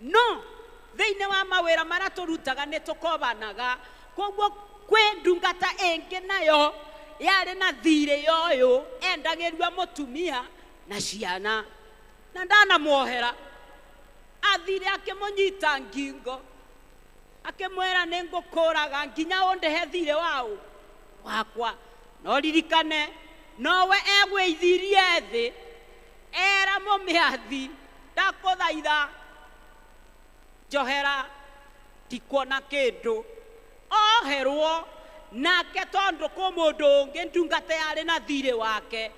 no thiine wa mawĩra maria turutaga ni tukobanaga. Koguo kwi ndungata ingi nayo yarĩ na thirĩ yoyo endagĩrua mutumia na ciana. Na ndanamuohera athire akimunyita ngingo akimwira ni ngukuraga nginya undihe thirĩ wakwa. No ririkane nowe egwithirie thi, era mumiathi ndakuthaitha njohera tikuona kindu. Oherwo nake tondu ku mundu ungi ndungata yari na thirĩ wake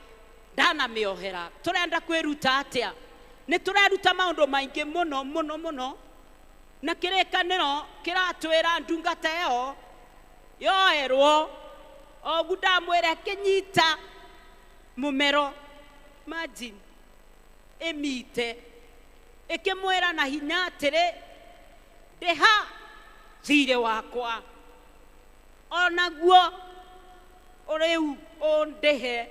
ndanamiohera. Turenda kwiruta atia? Ni tureruta maundu maingi muno na kirikaniro kiratwira ndungata iyo yoherwo ogu ndamwire kinyita mumero imagine emite ikimwira na hinya atiri ndiha thirĩ wakwa onaguo uriu undihe.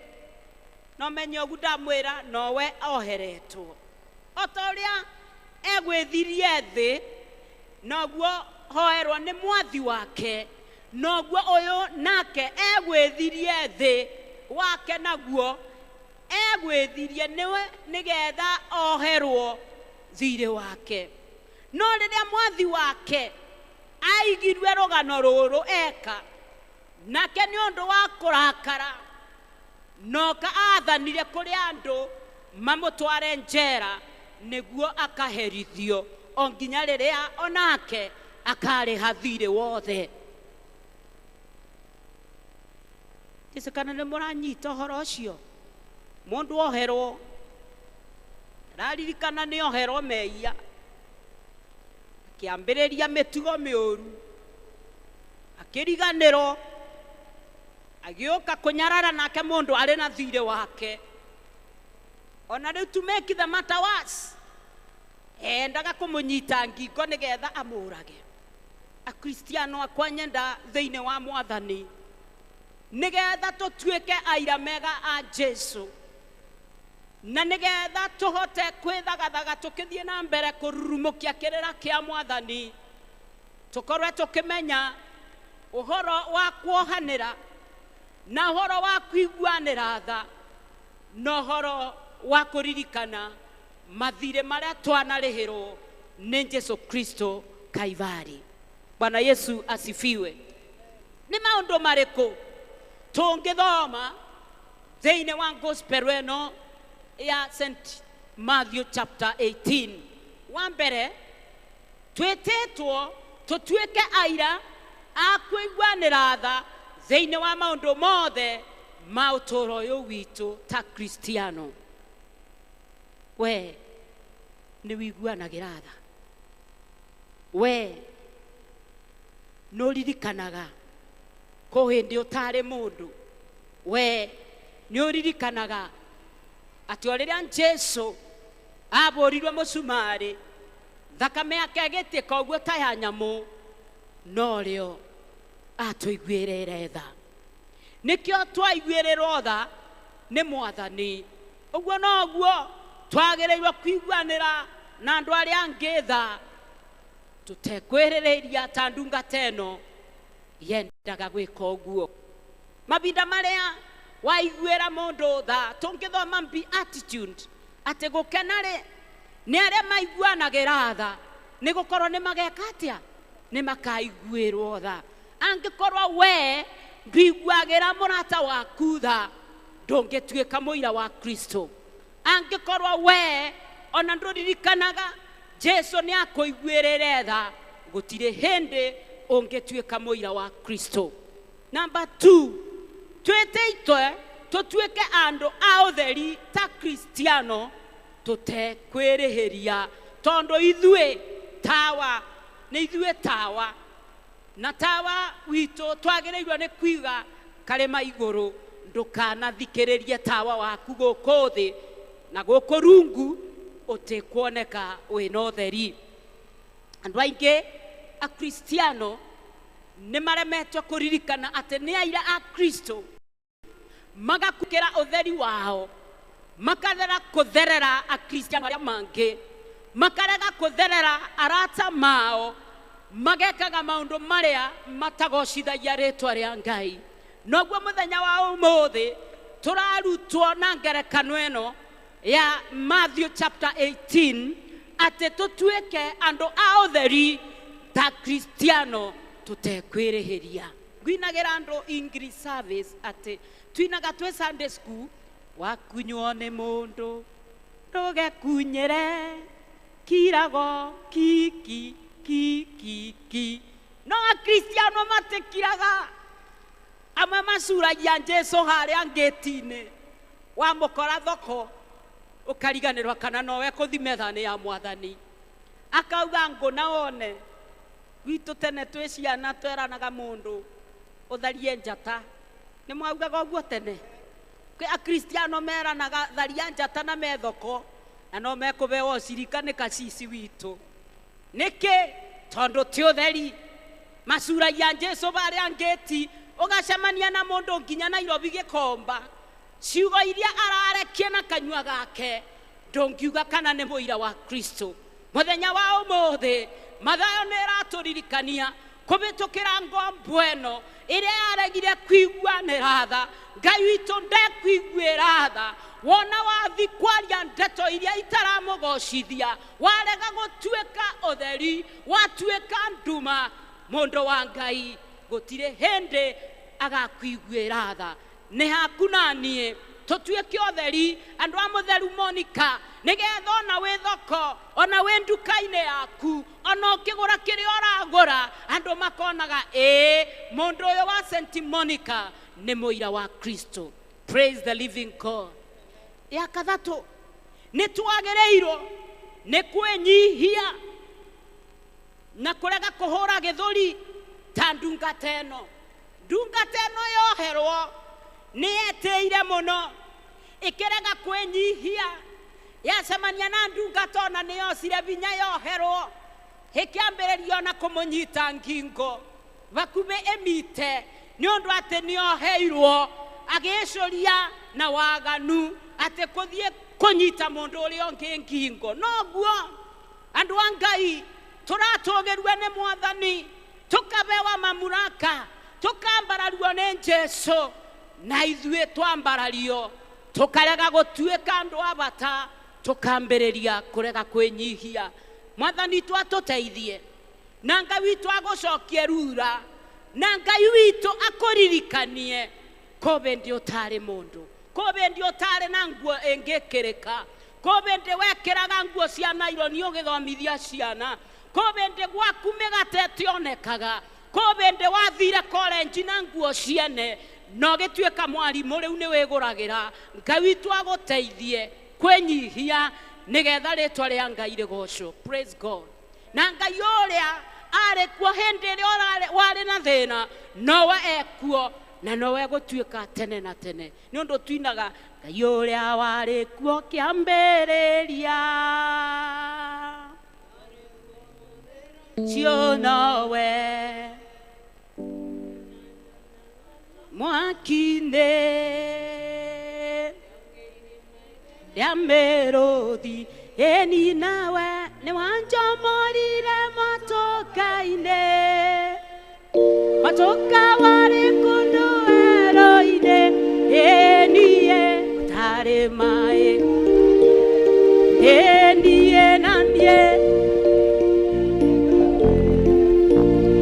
No menyo ogu ndamwira nowe oheretwo otoria egwithirie thi noguo hoerwa ni mwathi wake. Noguo uyu nake egwithirie thi wake naguo egwithirie niwe nigetha oherwo thirĩ wake. No riria mwathi wake aigirwe rugano ruru eka nake ni undu wa kurakara noka athanire kuri andu mamutware njera niguo akaherithio o nginya riria onake akariha thirĩ wothe. Tisikana ni muranyita uhoro ucio? Mundu oherwo raririkana ni oherwo meia akiambiriria mitugo miuru akiriganirwo agioka kunyarara nake mundu ari na thirĩ wake ona riu to make the matter worse endaga kumunyita ngingo nigetha amurage akristiano akwa nyenda thiine wa mwathani nigetha tutuike aira mega a Jesu na nigetha tuhote kwithagathaga tukithie na mbere kururumukia kirira kia mwathani tukorwe tukimenya uhoro wa kuohanira na uhoro wa kuiguanira tha na uhoro wa kuririkana mathire maria twanarihirwo ni Jesu Kristo Kaivari. Bwana Yesu asifiwe. Ni maundu mariku tungithoma thiine wa gospel eno ya St. Matthew chapter 18. Wa mbere twetetwo tutuike aira a kuiguanira tha thiine wa maundu mothe ma uturo uyu witu ta Kristiano. We ni wiguanagira tha? We no ririkanaga ko hindi utari mundu? We ni uririkanaga ati oriria Jesu aborirwe musumari thakame yake gitika uguo ta ya nyamu no rio atuiguirire tha? Nikio twaiguirirwo tha ni mwathani uguo no guo twagereirwo kuiguanira na andu aria angi tha tutekwiriria ta ndungata eno yendaga gwika uguo. Mabinda maria waiguira mundu tha tungithoma beatitude ati gukenare ni aria maiguanagira tha ni gukorwo ni mageka atia ni makaiguirwo tha. Angikorwo we ndiguagira murata waku tha ndungituika muira wa Kristo. Angikorwo we ona nduririkanaga Jesu ni akuiguirire tha gutire hindi ungituika muira wa Kristo. Number 2, twetitwe tutuike andu a utheri ta Kristiano tutekwirihiria tondo ithue tawa ni ithue tawa na tawa witu twagirirwo ni kwiga karema iguru ndukanathikiririe tawa waku guku thi na guku rungu utikuoneka wina utheri. Andu aingi a Kristiano ni maremetwo kuririkana ati ni aira a Kristo magakukira utheri wao makathera kutherera a Kristiano aria mangi makarega kutherera arata mao magekaga maundu maria matagocithagia ritwa ria Ngai. Noguo muthenya wa umuthi turarutwo na ngerekano eno ya Matthew chapter 18 ati tutuike andu a utheri ta Kristiano tutekwirihiria. Gwinagira andu English service ati twinaga twe Sunday school wakunywo ni mundu ndugekunyire kirago kiki ki no a Kristiano matikiraga amwe macuragia Jesu haria ngeti-ini wa mukora thoko ukariganirwa kana nowe kuthi methani ya mwathani akauga nguna one witu tene twi ciana tweranaga mundu utharie njata ni mwaugaga uguo tene kwi a Kristiano meranaga tharia njata na methoko na no mekubewo cirikane kasisi witu niki tondo ti utheri macuragia Jesu baria ngeti ugacemania na mundu nginya Nairobi Gikomba ciugo iria ararekia na kanyua gake ndungiuga kana ni muira wa Kristo. Muthenya wa umuthi mathayo ni raturirikania kubitukira ngombo eno iria yaregire kuiguanira tha Ngai witu ndekuiguira tha wona wathi kwaria ndeto iria itaramugocithia warega gutuika utheri watuika nduma mundu wa Ngai gutire hindi agakuiguira tha. Ni hakuna nie tutuike utheri andu a mutheru Monica nigetha ona wi thoko ona wi nduka-ini yaku ona ukigura kiri uragura andu makonaga mundu uyu wa St. Monica ni muira wa Kristo. Praise the living God. Ya kathatu ni twagereirwo ni kwenyihia na kurega kuhura githuri ta ndungata eno. Ndungata eno yoherwo ni eteire muno ikirega kwenyihia yacemania na ndungata ona nĩ yocire binya yoherwo ĩkĩambĩrĩrio na kũmũnyita ngingo vakuve ĩmite nĩ ũndũ atĩ nĩ oheirwo agĩcũria na waganu atĩ kũthiĩ kũnyita mũndũ ũrĩa ũngĩ ngingo noguo andũ a Ngai tũratũgĩrue nĩ Mwathani tũkabewa mamuraka tũkambarario nĩ Jesũ na ithuĩ twambarario tũkarega gũtuĩka andũ a bata tũkambĩrĩria kũrega kwĩnyihia. Mwathani twatũteithie na Ngai witũ agũcokie rura na Ngai witũ akũririkanie kũbĩndĩ ũtarĩ mũndũ kũbĩndĩ ũtarĩ na nguo ĩngĩkĩrĩka kũbĩndĩ wekĩraga nguo cia naironi ũgĩthomithia ciana kũbĩndĩ gwaku mĩgate ĩtionekaga kũbĩndĩ wathire college na nguo ciene no gĩtuĩka mwarimũ rĩu nĩ wĩgũragĩra. Ngai witũ agũteithie kwĩnyihia nĩgetha rĩtwa rĩa Ngai rĩgocwo. Praise God. Na Ngai ũrĩa arĩ kuo hĩndĩ ĩrĩa warĩ na thĩna nowe ekuo na nowe gũtuĩka tene na tene nĩ ũndũ tuinaga Ngai ũrĩa warĩ kuo kĩambĩrĩria cio nowe mwaki-inĩ rĩa mĩrũthi ĩni nawe nĩ wanjomorire matoka-inĩ matoka warĩ kũndũ werũ-inĩ ĩniĩ ũtarĩ maĩ ĩniĩ na niĩ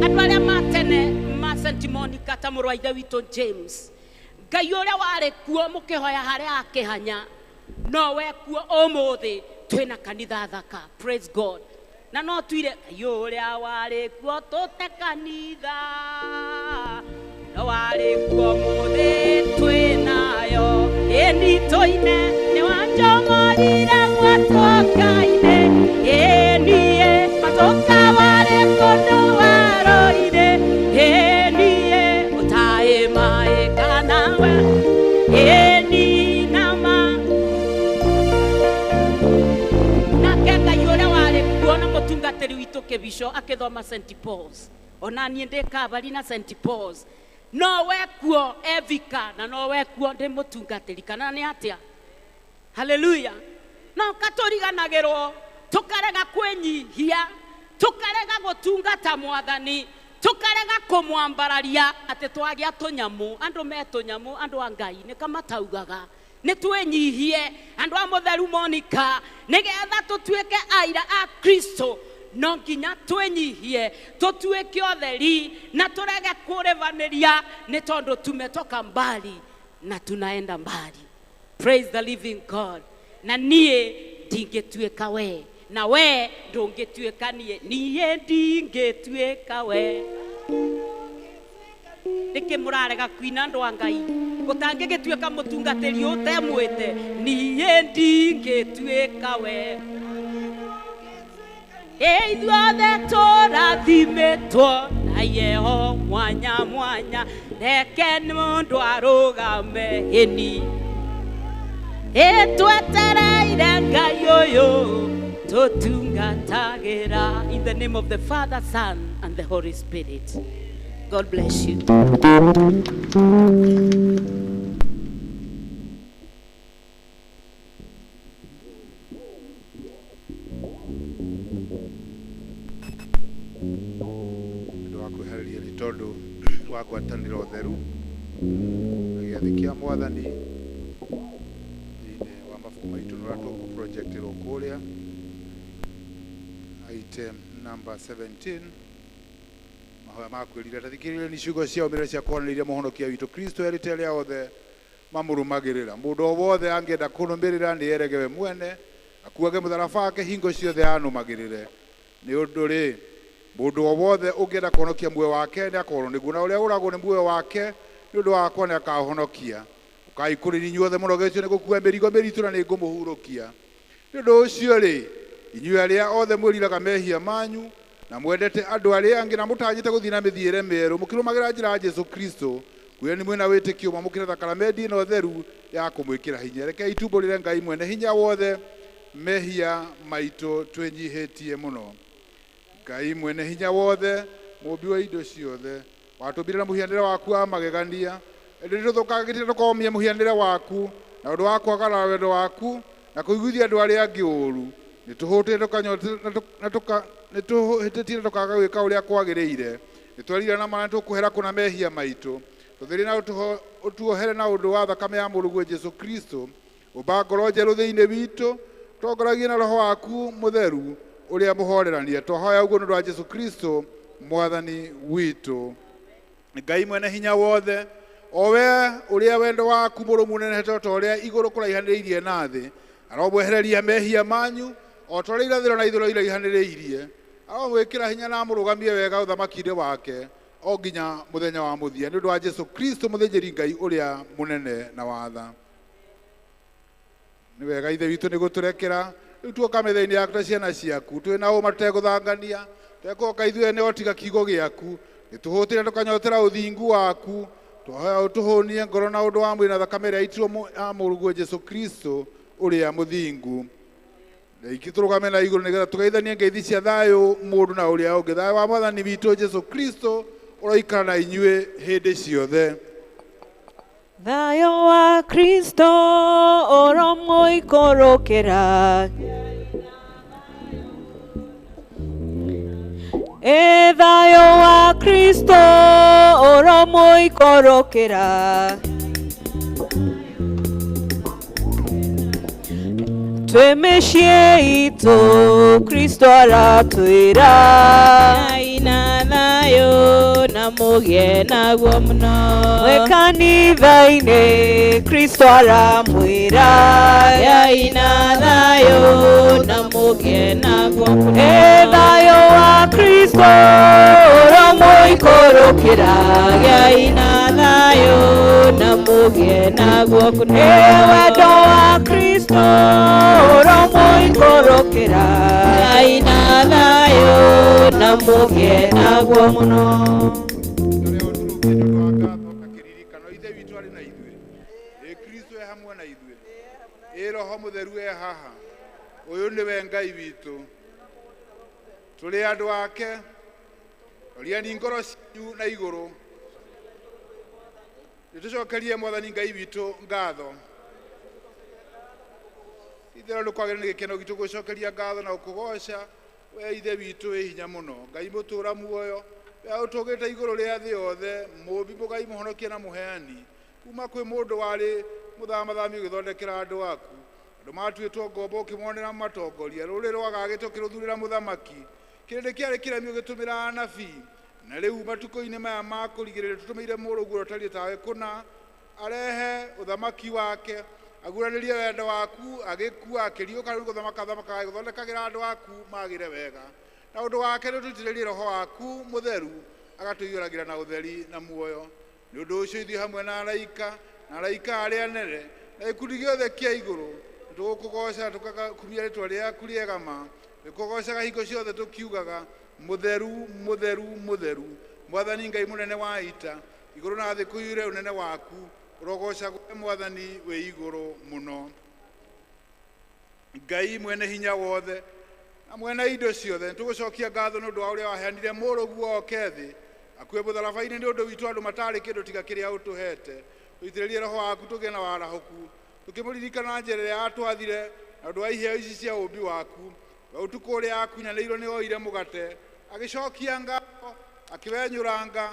andũ arĩa matene ma St. Monica ta mũrũ wa ithe witũ James Ngai ũrĩa warĩ kuo mũkĩhoya harĩa akĩhanya nowe kuo ũmũthĩ twĩna kanitha thaka. Praise God. Na no tuire Ngai ũrĩa warĩ kuo tũte kanitha no warĩ kuo mũthĩ twĩnayo ĩni tũine nĩ wanjomorire matoka-inĩ ĩniĩ matoka warĩ kũndũ werũ-inĩ ĩniĩ ũtarĩ maĩ kana we ĩni nama nake Ngai ũrĩa warĩ kuo na mũtungatĩri witũ Kĩbico akĩthoma St. Paul's ona niĩ ndĩ kabari na St. Paul's nowe kuo evika na nowe kuo ndĩ mũtungatĩri kana nĩ atĩa. Hallelujah. No katũriganagĩrwo tũkarega kwĩnyihia tũkarega gũtungata Mwathani tũkarega kũmwambararia atĩ twagĩa tũnyamũ andũ me tũnyamũ andũ a Ngai nĩ kamataugaga nĩ twĩnyihie andũ a mũtheru Monica nĩgetha tũtuĩke aira a Kristo no nginya twĩnyihie tũtuĩke ũtheri na tũrege kũrevanĩria nĩ tondũ tumetoka mbali na tunaenda mbali. Praise the living God. Na niĩ ndingĩtuĩka we na we ndũngĩtuĩka niĩ ndingĩtuĩka we nĩkĩ mũrarega kuina andũ a Ngai gũtangĩgĩtuĩka mũtungatĩri ũtemwĩte niĩ ndingĩtuĩka we ithuothe tũrathimĩtwo na Yeho mwanya mwanya reke mũndũ arũgame ĩni twetereire Ngai ũyũ tũtungatagĩra. In the name of the Father, Son and the Holy Spirit. God bless you. Tondũ wa gwatanĩra ũtheru gĩathĩ kĩa Mwathani thĩinĩ wa mabuku maitũ nĩ tũkũ project ĩrwo kũrĩa item number 17 mahoya ma kwĩrira tathikĩrĩria nĩ ciugo cia ũmĩrĩria cia kũhonoria mũhonokia witũ Kristo erĩte arĩa othe mamũrũmagĩrĩra mũndũ o wothe angĩenda kũrũmĩrĩra nĩ erege we mwene akuage mũtharaba wake hingo ciothe anũmagĩrĩre nĩ ũndũ rĩ mũndũ o wothe ũngĩenda kũhonokia muoyo wake nĩ akorwo nĩguo na ũrĩa ũragwo nĩ muoyo wake nĩ ũndũ wakwa nĩ akaũhonokia ũkai kũrĩ inyuothe mũnogetio nĩ gũkua mĩrigo mĩritũ na nĩ ngũmũhurũkia nĩ ũndũ ũcio rĩ inyuĩ arĩa othe mwĩriraga mehia manyu na mwendete andũ arĩa angĩ na mũtanyĩte gũthiĩ na mĩthiĩre mĩerũ mũkĩrũmagĩra njĩra ya Jesũ Kristo kuo nĩ mwĩna wĩtĩkio mwamũkĩre thakramenti ĩno theru ya kũmwĩkĩra hinya rekei itumbũrĩre Ngai mwene hinya wothe mehia maitũ twĩnyihetie mũno. Ngai mwene hinya wothe, mũmbi wa indo ciothe, watũmbire na mũhianĩre waku wa magegania, rĩrĩa tũthũkagĩte tũkomia mũhianĩre waku na ũndũ wa kwagarara wendo waku na kũiguithia andũ arĩa angĩ ũũru, nĩtũhĩtĩtie na tũkaga gwĩka ũrĩa kwagĩrĩire, nĩtwarire na mana tũkũhera kũna mehia maitũ, tũthĩrĩ na ũtuohere na ũndũ wa thakame ya mũrũguo Jesũ Kristo, ũmba ngoro njerũ thĩinĩ witũ, tongoragie na roho waku mũtheru ũrĩa mũhorerania, twahoya ũguo nĩ ũndũ wa Jesũ Kristo mwathani witũ. Ngai mwene hinya wothe, o we ũrĩa wendo waku mũrũmu ũnenehete ta ũrĩa igũrũ kũraihanĩrĩirie na thĩ, aromwehereria mehia manyu o ta ũrĩa irathĩro na ithũĩro iraihanĩrĩirie, aromwĩkĩra hinya na mũrũgamie wega ũthamaki-inĩ wake o nginya mũthenya wa mũthia, nĩ ũndũ wa Jesũ Kristo mũthĩnjĩri Ngai ũrĩa mũnene na watha. Nĩ wega ithe witũ nĩ gũtũrekera rĩu tuoka metha-inĩ yaku ta ciana ciaku, twĩ na ũma tũtegũthangania, twekũoka ithuĩ nĩ otiga kiugo gĩaku, nĩtũhũtĩre tũkanyotera ũthingu waku, twahoya ũtũhũnie ngoro na ũndũ wa mwĩrĩ na thakame ĩrĩa yaitirwo ya mũrũguo Jesũ Kristo ũrĩa mũthingu. Reiki tũrũgame na igũrũ nĩgetha tũgeithanie ngeithi cia thayũ mũndũ na ũrĩa ũngĩ. Thayũ wa mwathani witũ Jesũ Kristo ũroikara na inyuĩ hĩndĩ ciothe. Thayũ wa Kristo ũromũikũrũkĩra, thayũ wa Kristo ũromũikũrũkĩra, twĩ mĩciĩ itũ Kristo aratwĩra, ina thayũ na mũgĩe naguo mũno, mwĩ kanitha-inĩ Kristo aramwĩra, ina thayũ na mũgĩe naguo mũno, thayũ wa Kristo ũromũikũrũkĩra, ina thayũ na mũgĩe naguo mũno, wendo wa Kristo ũromũikũrũkĩra, ina thayũ na mũgĩe naguo mũno. Ithe witũ arĩ na ithuĩ, Kristo e hamwe na ithuĩ, Roho mũtheru e haha, ũyũ nĩwe Ngai witũ, tũrĩ andũ ake, oriani ngoro cianyu na igũrũ, nĩtũcokerie mwathani Ngai witũ ngatho. Itherũ nĩkwagĩrĩire nĩ gĩkeno gitũ gũcokeria ngatho na gũkũgoca we ithe witũ wĩ hinya mũno, Ngai mũtũra muoyo, we ũtũgĩte igũrũ rĩa thĩ yothe, mũmbi mũgai mũhonokia na mũheani, kuma kwĩ mũndũ warĩ mũthamathami ũgĩthondekera andũ aku, andũ matuĩtwo ngombo ũkĩmonera matongoria, rũrĩrĩ rwagagĩte ũkĩrũthurĩra mũthamaki, kĩrĩndĩ kĩarĩ kĩremi ũgĩtũmĩra anabii, na rĩu matukũ-inĩ maya ma kũrigĩrĩria tũtũmĩire mũrũguo ũtariĩ tawe kũna, arehe ũthamaki wake, aguranĩrie wendo waku, agĩkua akĩriũka rĩu gũthamaka gũthondekagĩra andũ aku magĩre wega, na ũndũ wake nĩtũitĩrĩrie roho waku mũtheru, agatũiyũragĩra na ũtheri na muoyo. Nĩ ũndũ ũcio ithuĩ hamwe na araika arĩa anene na gĩkundi gĩothe kĩa igũrũ, nĩtũgũkũgoca tũkakumia rĩtwa rĩaku rĩegama, nĩkũgocaga hingo ciothe tũkiugaga mũtheru mũtheru mũtheru, mwathani Ngai mũnene wa ita, igũrũ na thĩ kũiyũre ũnene waku, ũrogocagwo mwathani wĩ igũrũ mũno. Ngai mwene hinya wothe na mwene indo ciothe, nĩtũgũcokia ngatho nĩ ũndũ wa ũrĩa waheanire mũrũguo oke thĩ, akuĩ mũtharaba-inĩ nĩ ũndũ witũ andũ matarĩ kĩndũ tiga kĩrĩa ũtũhete, ũitĩrĩrie roho waku tũgĩe na warahũku, tũkĩmũririkana njĩra ĩrĩa atwathire na ũndũ wa iheo ici cia ũmbi waku, we ũtukũ ũrĩa akunyanĩirwo nĩ oire mũgate, agĩcokia ngatho, akĩwenyũranga,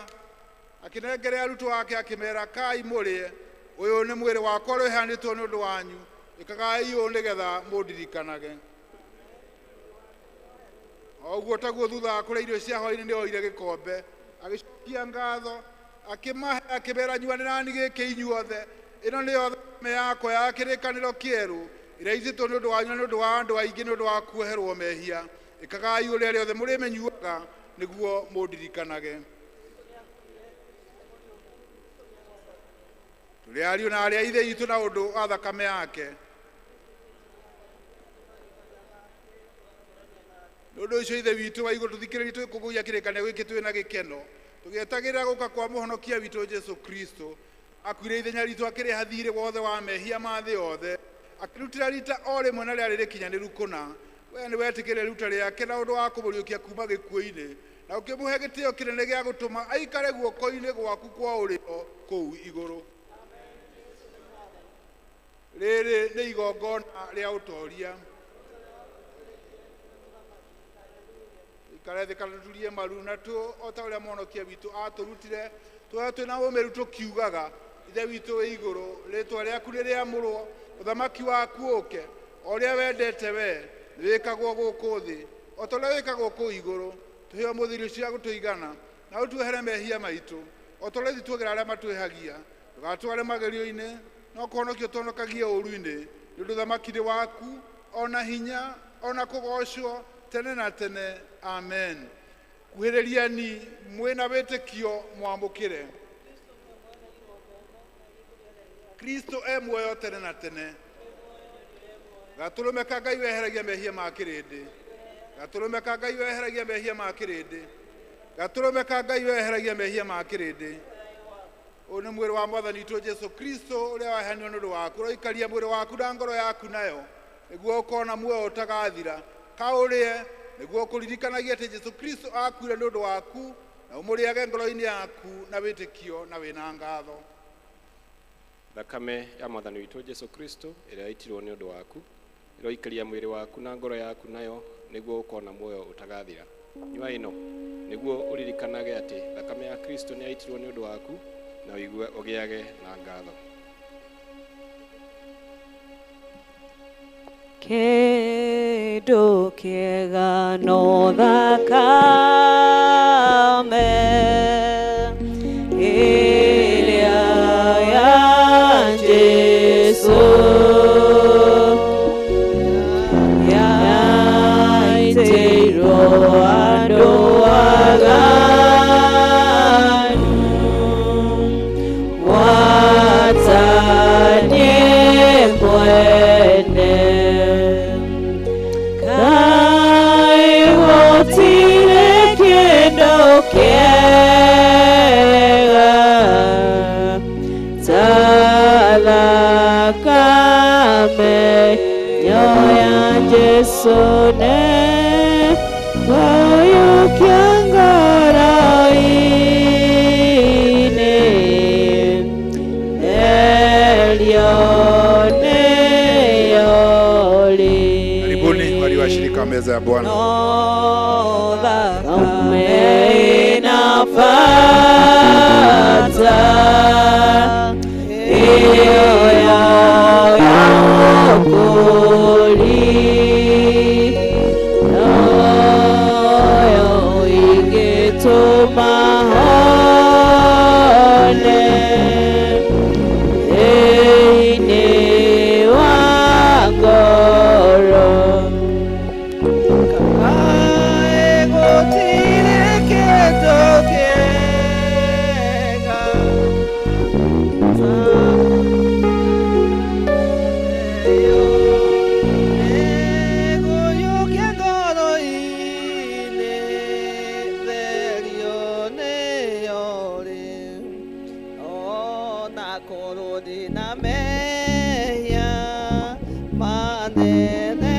akĩnengere arutwo ake akĩmera kai mũrĩe, ũyũ nĩ mwĩrĩ wakwa ũrĩa ũheanĩtwo nĩ ũndũ wanyu, ĩkagai ũũ nĩgetha mũndirikanage. O ũguo taguo thutha wa kũrĩa irio cia hwaĩ-inĩ nĩ oire gĩkombe, agĩcokia ngatho, akĩmahe akĩmera nyuanĩrani gĩkĩ inyuothe, ĩno nĩyo thakame yakwa ya kĩrĩkanĩro kĩerũ, ĩrĩa itĩtwo nĩ ũndũ wanyu na nĩ ũndũ wa andũ aingĩ nĩ ũndũ wa kuoherwo mehia, ĩkagai ũrĩa rĩothe mũrĩmĩnyuaga nĩguo mũndirikanage. Tũrĩ ariũ na arĩa ithe itũ na ũndũ wa thakame yake, nĩ ũndũ ũcio ithe witũ wa igũrũ tũthikĩrĩrie tũgĩkũngũiya kĩrĩkanĩro gĩkĩ twĩ na gĩkeno, tũgĩetagĩrĩra gũka kwa mũhonokia witũ Jesũ Kristo, akuire ithenya ritũ akĩrĩha thiirĩ wothe wa mehia ma thĩ yothe, akirutira rita o rimwe na rĩarĩ rĩkinyanĩru kũna we nĩ wetikĩre ruta rĩake na ũndũ wa kũmũriũkia kuma gĩkuũ-inĩ na ũkĩmũhe gĩtĩo kĩnene gĩa gũtũma aikare guoko-inĩ gwaku kwa ũrĩo kũu igũrũ. Rĩrĩ nĩ igongona rĩa ũtoria. Ikare thĩ kana turie maru na tu o ta ũrĩa Mũhonokia witũ atũrutire tũrĩa twĩna ũmĩrĩru tũkiugaga ithe witũ wĩ igũrũ rĩĩtwa rĩaku rĩrĩamũrwo ũthamaki waku ũke o ũrĩa wendete we wĩkagwo gũkũ thĩ o ta ũrĩa wĩkagwo kũu igũrũ. Tũheo mũthithũ ũcio wa gũtũigana na ũtuohere mehia maitũ o ta ũrĩa ithuĩ tuogera arĩa matwĩhagia ndũgatware magerio-inĩ no kũhonokia ũtũhonokagie ũũru-inĩ nĩ ũndũ ũthamaki nĩ waku ona hinya ona kũgocwo tene na tene. Amen. Kuhĩrĩriani mwĩna wĩtĩkio mwamũkĩre. Kristo e muoyo tene na tene. Gatũrũme ka Ngai weheragia mehia ma kĩrĩndĩ. Gatũrũme ka Ngai weheragia mehia ma kĩrĩndĩ. Gatũrũme ka Ngai weheragia mehia ma kĩrĩndĩ. Ũyũ nĩ mwĩrĩ wa Mwathani witũ Jesũ Kristo ũrĩa waheanirwo nĩ ũndũ waku. Ũroikaria mwĩrĩ waku na ngoro yaku nayo nĩguo ũkona muoyo ũtagathira. Kaũrĩe nĩguo ũkũririkanagia atĩ Jesũ Kristo akuire nĩ ũndũ waku na ũmũrĩage ngoro-inĩ yaku na wĩtĩkio na wĩna ngatho. Thakame ya Mwathani witũ Jesũ Kristo ĩrĩa yaitirwo nĩ ũndũ waku ĩroikaria mwĩrĩ waku na ngoro yaku nayo nĩguo ũkona muoyo ũtagathira. Nyua ĩno nĩguo ũririkanage atĩ thakame ya Kristo nĩ yaitirwo nĩ ũndũ waku na ũigue ũgĩage na ngatho. Kĩndũ kĩega no thakame ĩrĩa ya Jesũ yaitĩirwo andũ aganu watanie mwene kaigotire kĩndũ kĩega ta thakame ya Jesũ nĩ wayũkia ngoro-inĩ Karibuni wali washirika wa meza ya Bwana. Thakame inafata iyo ya ukoli nayo ingetuma hone ine wangoro kaegotire kĩndũ kĩega egũyũkia ngoro-inĩ therio nĩyorĩ ona korwo ndĩna mehia manene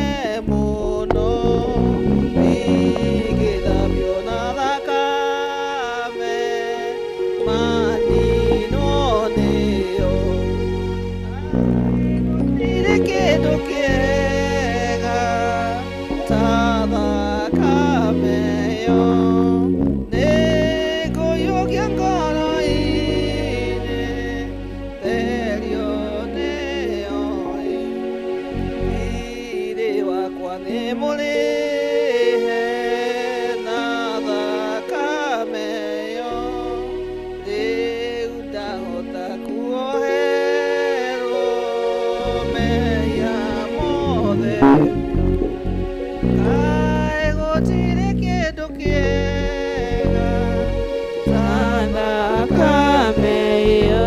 mũno ingĩthamio na thakame maninwo nĩyo ndirĩ kĩndũ kĩega ta thakame ĩyo nĩngũyũkia ngoro-inĩ therio nĩyo irĩ wakwa nĩ mũrĩhe na thakame ĩyo rĩu ndahota kuoherwo mehia mothe kaegotire kĩndũ kĩega ta thakame ĩyo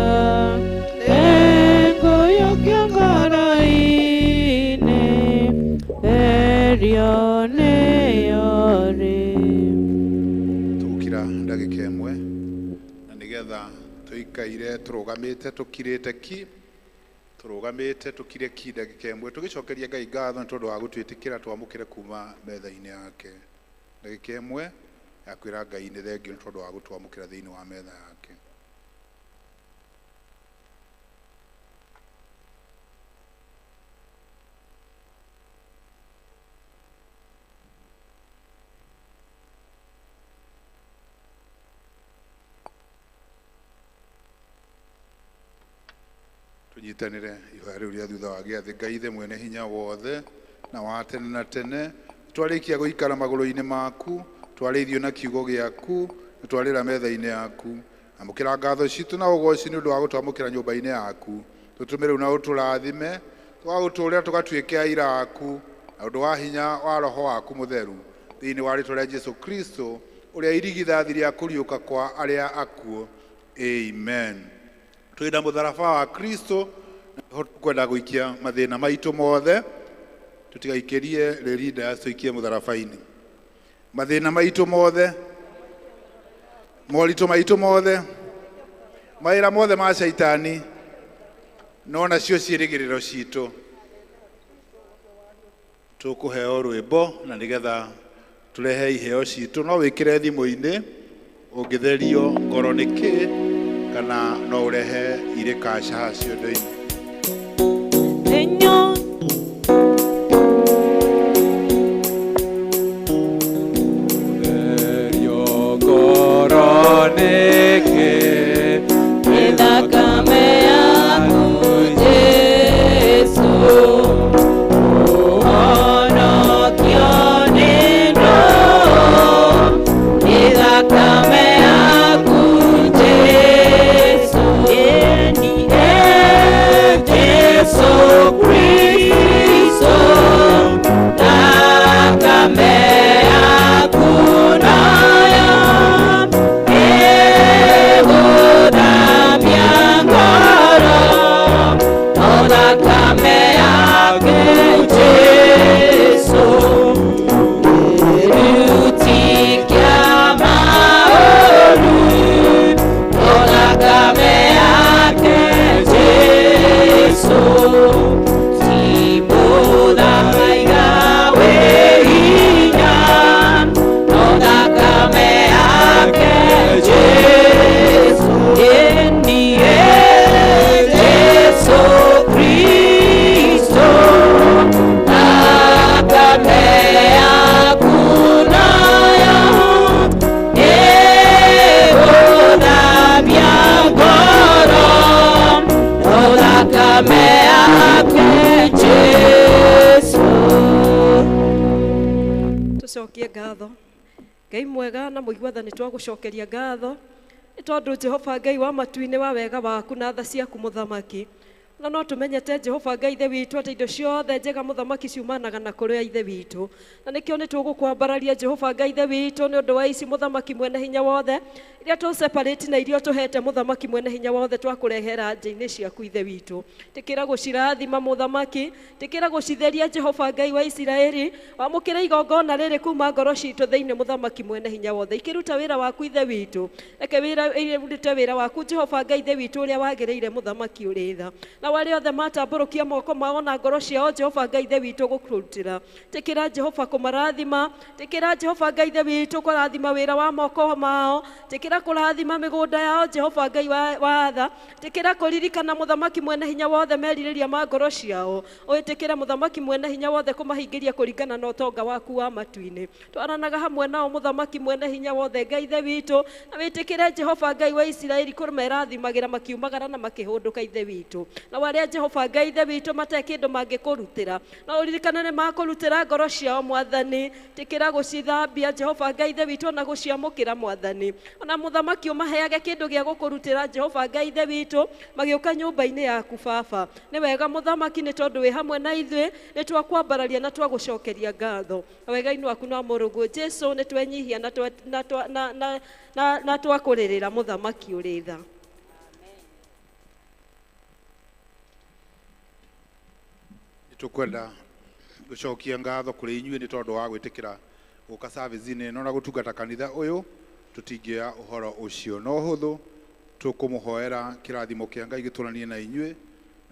nĩngũyũkia ngoro-inĩ therio nĩyorĩ. Tũgũkira ndagĩka ĩmwe na nĩgetha tũikaire tũrũgamĩte tũkirĩte ki turugamite tukire kida gikemwe tugicokeria Ngai ngatho nĩ tondũ wa gũtwĩtĩkĩra twamũkĩre kuma metha-inĩ yake. Ndagĩka ĩmwe ya kwĩra Ngai nĩ thengio nĩ tondũ wa gũtwamũkĩra thĩinĩ wa metha yake. Tunyitanĩre ihoya rĩu rĩa thutha wa gĩathĩ. Ngai ithe mwene hinya wothe na wa tene na tene, twarĩkia gũikara magũrũ-inĩ maku, twarĩithio na kiugo gĩaku, twarĩra metha-inĩ yaku, amũkĩra ngatho citũ na ũgooci nĩ ũndũ wa gũtwamũkĩra nyũmba-inĩ yaku. Tũtũme rĩu na ũtũrathime, twagũtũũrĩra tũgatuĩke aira aku na ũndũ wa hinya wa roho waku mũtheru, thĩinĩ wa rĩĩtwa rĩa Jesũ Kristo ũrĩa irigithathi rĩa kũriũka kwa arĩa akuũ. Amen. Twĩna mũtharaba wa Kristo kwenda gũikia mathĩna maitũ mothe, tũtigaikĩrie rĩrinda tũikie mũtharaba-inĩ. Mathĩna maitũ mothe, moritũ maitũ mothe, mawĩra mothe ma caitani, no nacio ciĩrĩgĩrĩro citũ. Tũkũheo rwĩmbo na nĩgetha tũrehe iheo citũ. No wĩkĩre thimũ-inĩ ũngĩtherio ngoro nĩkĩ, kana no ũrehe irĩ kaca ciondo-inĩ. Ngai mwega na mũigua-tha nĩ twagũcokeria ngatho nĩ tondũ Jehova Ngai wa matu-inĩ wa wega waku na tha ciaku mũthamaki. Na no tũmenyete Jehova Ngai ithe witũ atĩ indo ciothe njega mũthamaki ciumanaga na kũrĩ ithe witũ, na nĩkĩo nĩ tũgũkwambararia Jehova Ngai ithe witũ nĩ ũndũ wa ici mũthamaki mwene hinya wothe iria tũ separate na iria tũhete mũthamaki mwene hinya wothe twakũrehera nja-inĩ ciaku ithe witũ. Tĩkĩra gũcirathima mũthamaki, tĩkĩra gũcitheria Jehova Ngai wa Isiraeli, wamũkĩra igongona rĩrĩ kuma ngoro citũ thĩinĩ mũthamaki mwene hinya wothe, ikĩruta wĩra waku ithe witũ, reke irute wĩra waku Jehova Ngai ithe witũ ũrĩa wagĩrĩire mũthamaki ũrĩ tha. Na wale othe matambũrũkia moko mao na ngoro ciao Jehova Ngai ithe witũ gũkũrutĩra, tĩkĩra Jehova kũmarathima, tĩkĩra Jehova Ngai ithe witũ kũrathima wĩra wa moko mao, tĩkĩra kũrathima mĩgũnda yao Jehova Ngai wa tha, tĩkĩra kũririkana mũthamaki mwene hinya wothe merirĩria ma ngoro ciao, ũĩtĩkĩra mũthamaki mwene hinya wothe kũmahingĩria kũringana na ũtonga waku wa matu-inĩ. Twaranaga hamwe nao mũthamaki mwene hinya wothe Ngai ithe witũ, na wĩtĩkĩre Jehova Ngai wa Isiraeli kũmerathimagĩra makiumagara na makĩhũndũka ithe witũ. Na wale Jehova Ngai ithe witũ mate kĩndũ mangĩkũrutĩra, na ũririkane nĩ makũrutĩra ngoro ciao Mwathani, tĩkĩra gũcithambia Jehova Ngai ithe witũ na gũciamũkĩra Mwathani. Ona mũthamaki ũmaheage kĩndũ gĩa gũkũrutĩra Jehova Ngai ithe witũ magĩũka nyũmba-inĩ yaku Baba. Nĩ wega mũthamaki nĩ tondũ wĩ hamwe na ithuĩ, nĩ twakwambararia na twagũcokeria ngatho. Wega-inĩ waku no mũrũgũ Jesũ nĩ twenyihia na twakũrĩrĩra mũthamaki ũrĩ tha. Tukwenda gũcokia ngatho kũrĩ inyuĩ nĩ tondũ wa gwĩtĩkĩra gũka service-inĩ ĩno na gũtungata kanitha ũyũ. Tũtingĩoya ũhoro ũcio na ũhũthũ, tũkũmũhoera kĩrathimo kĩa Ngai gĩtũranie na inyuĩ,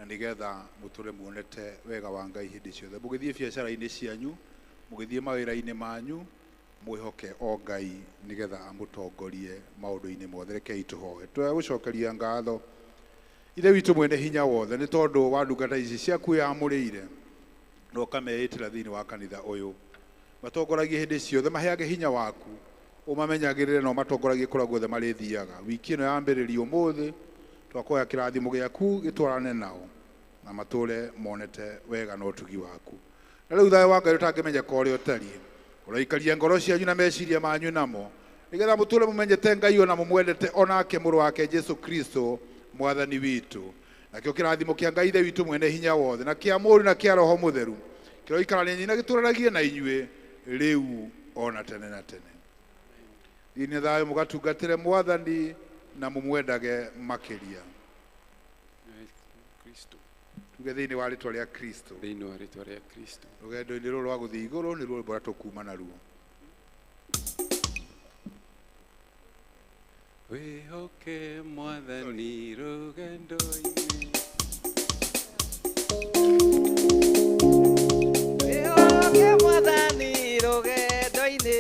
na nigetha muture muonete wega wa Ngai hindi ciothe mugithie biacara-ini cianyu mugithie mawira-ini manyu mwihoke o Ngai nigetha amutongorie maundu-ini mothe rekei tuhoe twegucokeria ngatho ithe witu mwene hinya wothe ni tondu wa ndungata ici ciaku yamurire no kameitira thiini wa kanitha uyu matongoragie hindi ciothe maheage hinya waku umamenyagirire no matongoragie kuria guothe marithiaga wiki ino yambiririe umuthi twakoya kirathimo giaku gitwarane nao na mature monete wega no tugi waku na riu thayo wa Ngai utangimenyeka uria utariĩ uraikaria ngoro cianyu na meciria manyu namo nigetha muture mumenyete Ngai ona mumwendete onake mũrũ wake Jesu Kristo mwathani witu nakio kirathimo kia Ngai ithe witu mwene hinya wothe na kia Mũriũ na kia Roho Mũtheru kiroikarania na gituranagie na inyuĩ riu ona tene na tene thini thayo mugatungatire mwathani na mumwendage makiria Kristo tuge thini wa ritwa ria Kristo thĩinĩ wa rĩtwa rĩa Kristo rugendo-inĩ rũrũ rwa gũthiĩ igũrũ nĩ ruo mbora tũkuma naruo wĩhoke mwathani rũgendo-inĩ wĩhoke mwathani rũgendo-inĩ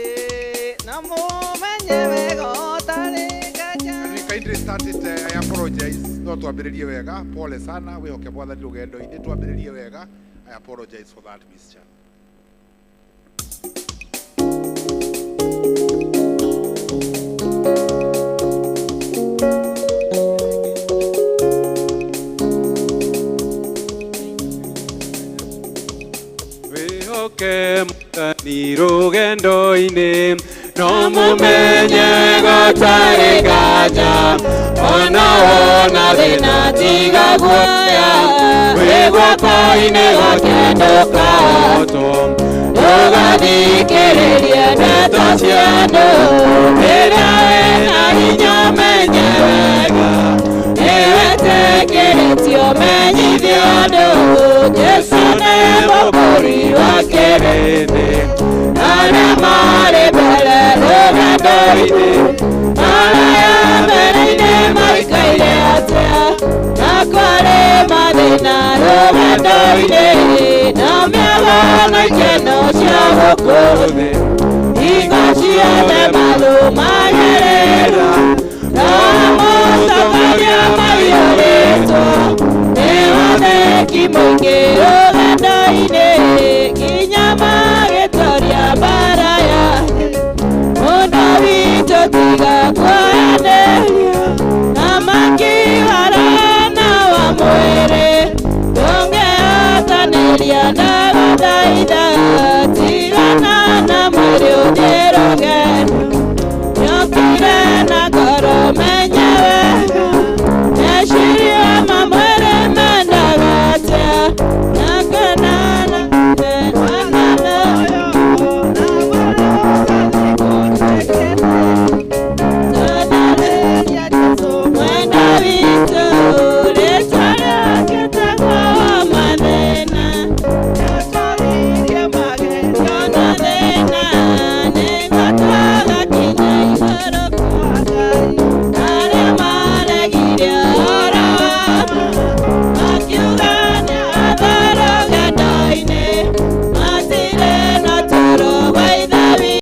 na mũmenye wega ũtarĩ nganja. we kindly start it. I apologize no twambĩrĩrie wega pole sana wĩhoke mwathani rũgendo-inĩ twambĩrĩrie wega I apologize for that mixture. wĩhoke mwathani rũgendo-inĩ no mũmenye gũtarĩ nganja ona wona thĩna tiga guoya wĩ guoko-inĩ gwake ndũkahotwo ndũgathikĩrĩrie ndeto cia andũ rĩrĩa wĩna hinya menye wega nĩwĩtĩkĩrĩtio menyithie andũ Jesũ nĩ mũkũri wa kĩrĩndĩ arĩa marĩ mbere rũgendo-inĩ arĩa mbere-inĩ maikaire atĩa na kwarĩ mathĩna rũgendo-inĩ na mĩago na ikeno cia gũkũ thĩ hingo ciothe marũmagĩrĩra na mũtongoria maiyũrĩtwo nĩ wathĩki mũingĩ rũgendo-inĩ nginya magĩtoria mbara ya mũndũ witũ tiga kũenderia na makiwarana wa mwĩrĩ tũngĩhotanĩria ndagũthaitha